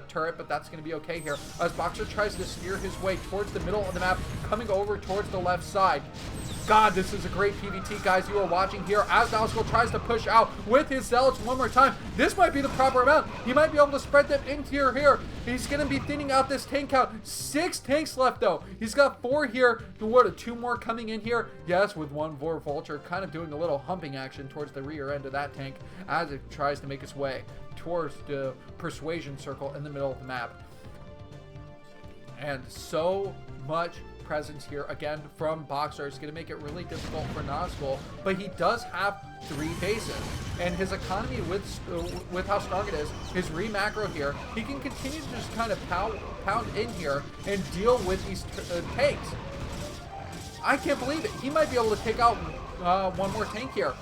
turret, but that's going to be okay here as Boxer tries to steer his way towards the middle of the map, coming over towards the left side. God, this is a great PvT, guys. You are watching here as Nazgul tries to push out with his zealots one more time. This might be the proper amount. He might be able to spread them into here. He's going to be thinning out this tank count. 6 tanks left, though. He's got 4 here. What, 2 more coming in here? Yes, with 1 Vor Vulture kind of doing a little humping action towards the rear end of that tank as it tries to make its way towards the persuasion circle in the middle of the map. And so much presence here again from Boxer. It's going to make it really difficult for Nazgul, but he does have 3 bases. and his economy with how strong it is, his re-macro here, he can continue to just kind of pound in here and deal with these tanks. I can't believe it. He might be able to take out one more tank here.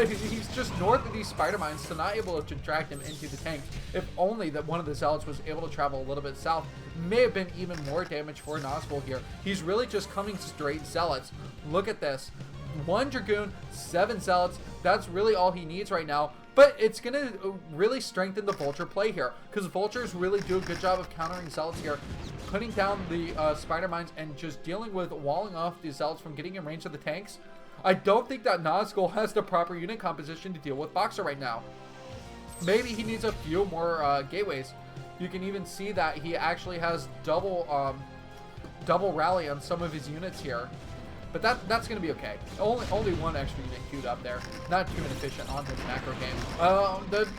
He's just north of these spider mines, so not able to drag him into the tank. If only that one of the zealots was able to travel a little bit south, may have been even more damage for Nazgul here. He's really just coming straight zealots. Look at this. 1 Dragoon, 7 zealots. That's really all he needs right now. But it's going to really strengthen the Vulture play here, because Vultures really do a good job of countering zealots here, putting down the spider mines and just dealing with walling off the zealots from getting in range of the tanks. I don't think that Nazgul has the proper unit composition to deal with Boxer right now. Maybe he needs a few more gateways. You can even see that he actually has double rally on some of his units here. But that's going to be okay. Only one extra unit queued up there. Not too inefficient on his macro game.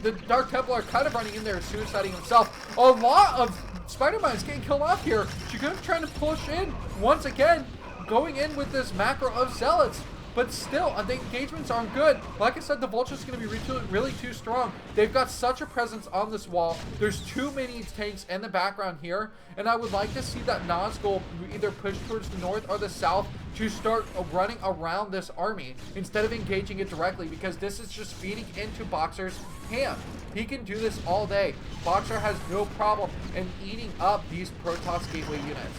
The Dark Templar kind of running in there, suiciding himself. A lot of spider mines getting killed off here. Dragoon trying to push in once again, going in with this macro of zealots. But still, the engagements aren't good. Like I said, the Vulture's going to be really too strong. They've got such a presence on this wall. There's too many tanks in the background here. And I would like to see that Nazgul either push towards the north or the south to start running around this army instead of engaging it directly, because this is just feeding into Boxer's hand. He can do this all day. Boxer has no problem in eating up these Protoss Gateway units.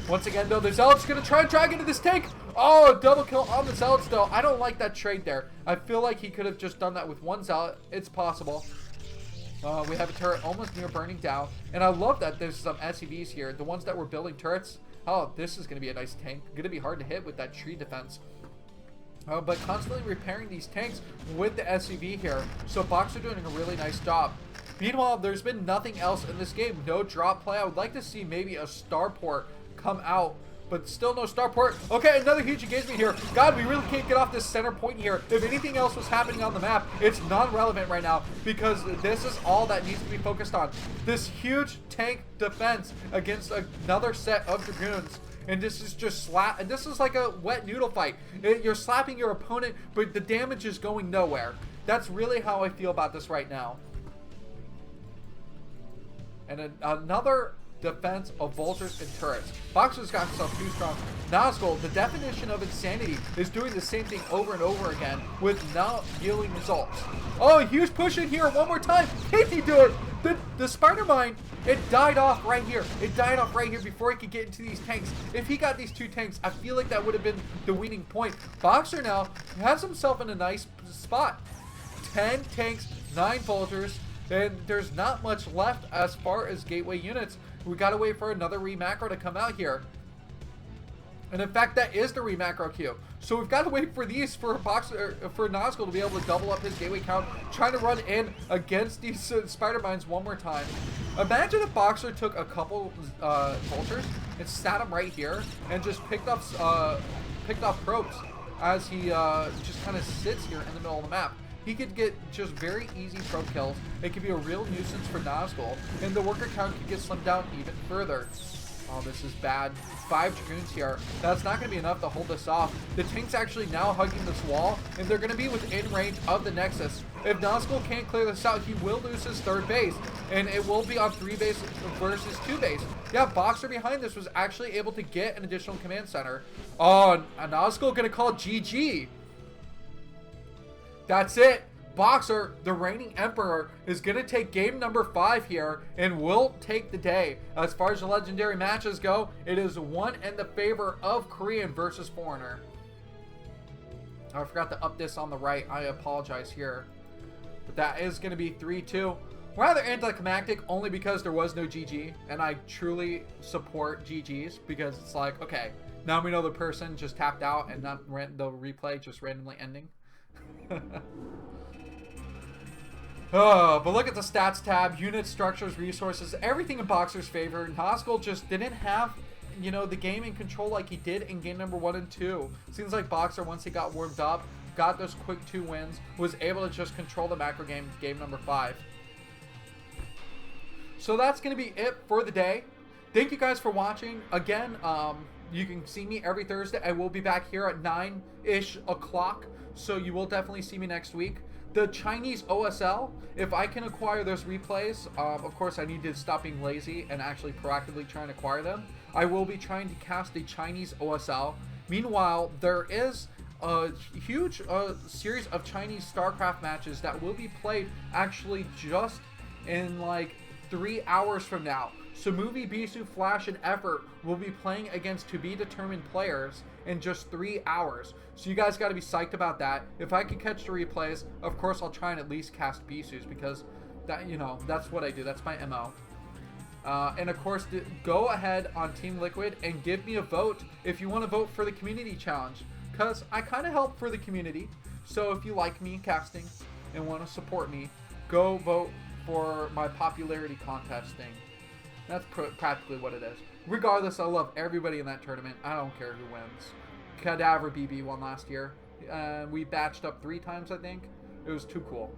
Once again, though, the Zealot's going to try and drag into this tank. Oh, double kill on the Zealots, though. I don't like that trade there. I feel like he could have just done that with one Zealot. It's possible. We have a turret almost near burning down. And I love that there's some SCVs here. The ones that were building turrets. Oh, this is going to be a nice tank. Going to be hard to hit with that tree defense. But constantly repairing these tanks with the SCV here. So Boxer doing a really nice job. Meanwhile, there's been nothing else in this game. No drop play. I would like to see maybe a starport come out, but still no starport. Okay, another huge engagement here. God, we really can't get off this center point here. If anything else was happening on the map, it's non-relevant right now, because this is all that needs to be focused on. This huge tank defense against another set of Dragoons. And this is just slap, and this is like a wet noodle fight. You're slapping your opponent, but the damage is going nowhere. That's really how I feel about this right now. And another defense of Vultures and turrets. Boxer's got himself too strong. Nazgul, the definition of insanity, is doing the same thing over and over again with not yielding results. Oh, huge push in here one more time. Can he do it? The spider mine, it died off right here. It died off right here before he could get into these tanks. If he got these 2 tanks, I feel like that would have been the winning point. Boxer now has himself in a nice spot. 10 tanks, 9 Vultures, and there's not much left as far as gateway units. We gotta wait for another re-macro to come out here. And in fact, that is the re-macro queue. So we've got to wait for these for Nazgul to be able to double up his gateway count, trying to run in against these spider mines one more time. Imagine if Boxer took a couple Vultures and sat them right here and just picked off probes as he just kind of sits here in the middle of the map. He could get just very easy probe kills. It could be a real nuisance for Nazgul, and the worker count could get slimmed down even further. Oh, this is bad. 5 Dragoons here. That's not going to be enough to hold this off. The tank's actually now hugging this wall, and they're going to be within range of the Nexus. If Nazgul can't clear this out, he will lose his 3rd base, and it will be on 3 base versus 2 base. Yeah, Boxer behind this was actually able to get an additional command center. Oh, and Nazgul going to call GG. That's it. Boxer, the reigning emperor, is going to take game number 5 here and will take the day. As far as the legendary matches go, it is one in the favor of Korean versus Foreigner. I forgot to up this on the right. I apologize here. But that is going to be 3-2. Rather anticlimactic only because there was no GG. And I truly support GGs because it's like, okay, now we know the person just tapped out and not the replay just randomly ending. Oh, but look at the stats tab, unit structures, resources, everything in Boxer's favor. Nazgul just didn't have, you know, the game in control like he did in game number 1 and 2. Seems like Boxer, once he got warmed up, got those quick 2 wins, was able to just control the macro game, game number 5. So that's going to be it for the day. Thank you guys for watching. Again, you can see me every Thursday. I will be back here at 9-ish o'clock, so you will definitely see me next week. The Chinese OSL, if I can acquire those replays, of course I need to stop being lazy and actually proactively try and acquire them. I will be trying to cast a Chinese OSL. Meanwhile, there is a huge series of Chinese StarCraft matches that will be played actually just in like 3 hours from now. So Movie, Bisu, Flash, and Effort will be playing against to be determined players in just 3 hours. So you guys got to be psyched about that. If I can catch the replays, of course I'll try and at least cast Bisu's, because that, you know, that's what I do. That's my MO. And of course, go ahead on Team Liquid and give me a vote if you want to vote for the community challenge, because I kind of help for the community. So if you like me casting and want to support me, go vote for my popularity contest thing. That's practically what it is. Regardless, I love everybody in that tournament. I don't care who wins. Cadaver BB won last year. We batched up 3 times, I think. It was too cool.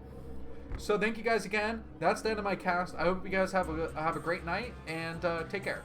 So thank you guys again. That's the end of my cast. I hope you guys have a great night, and take care.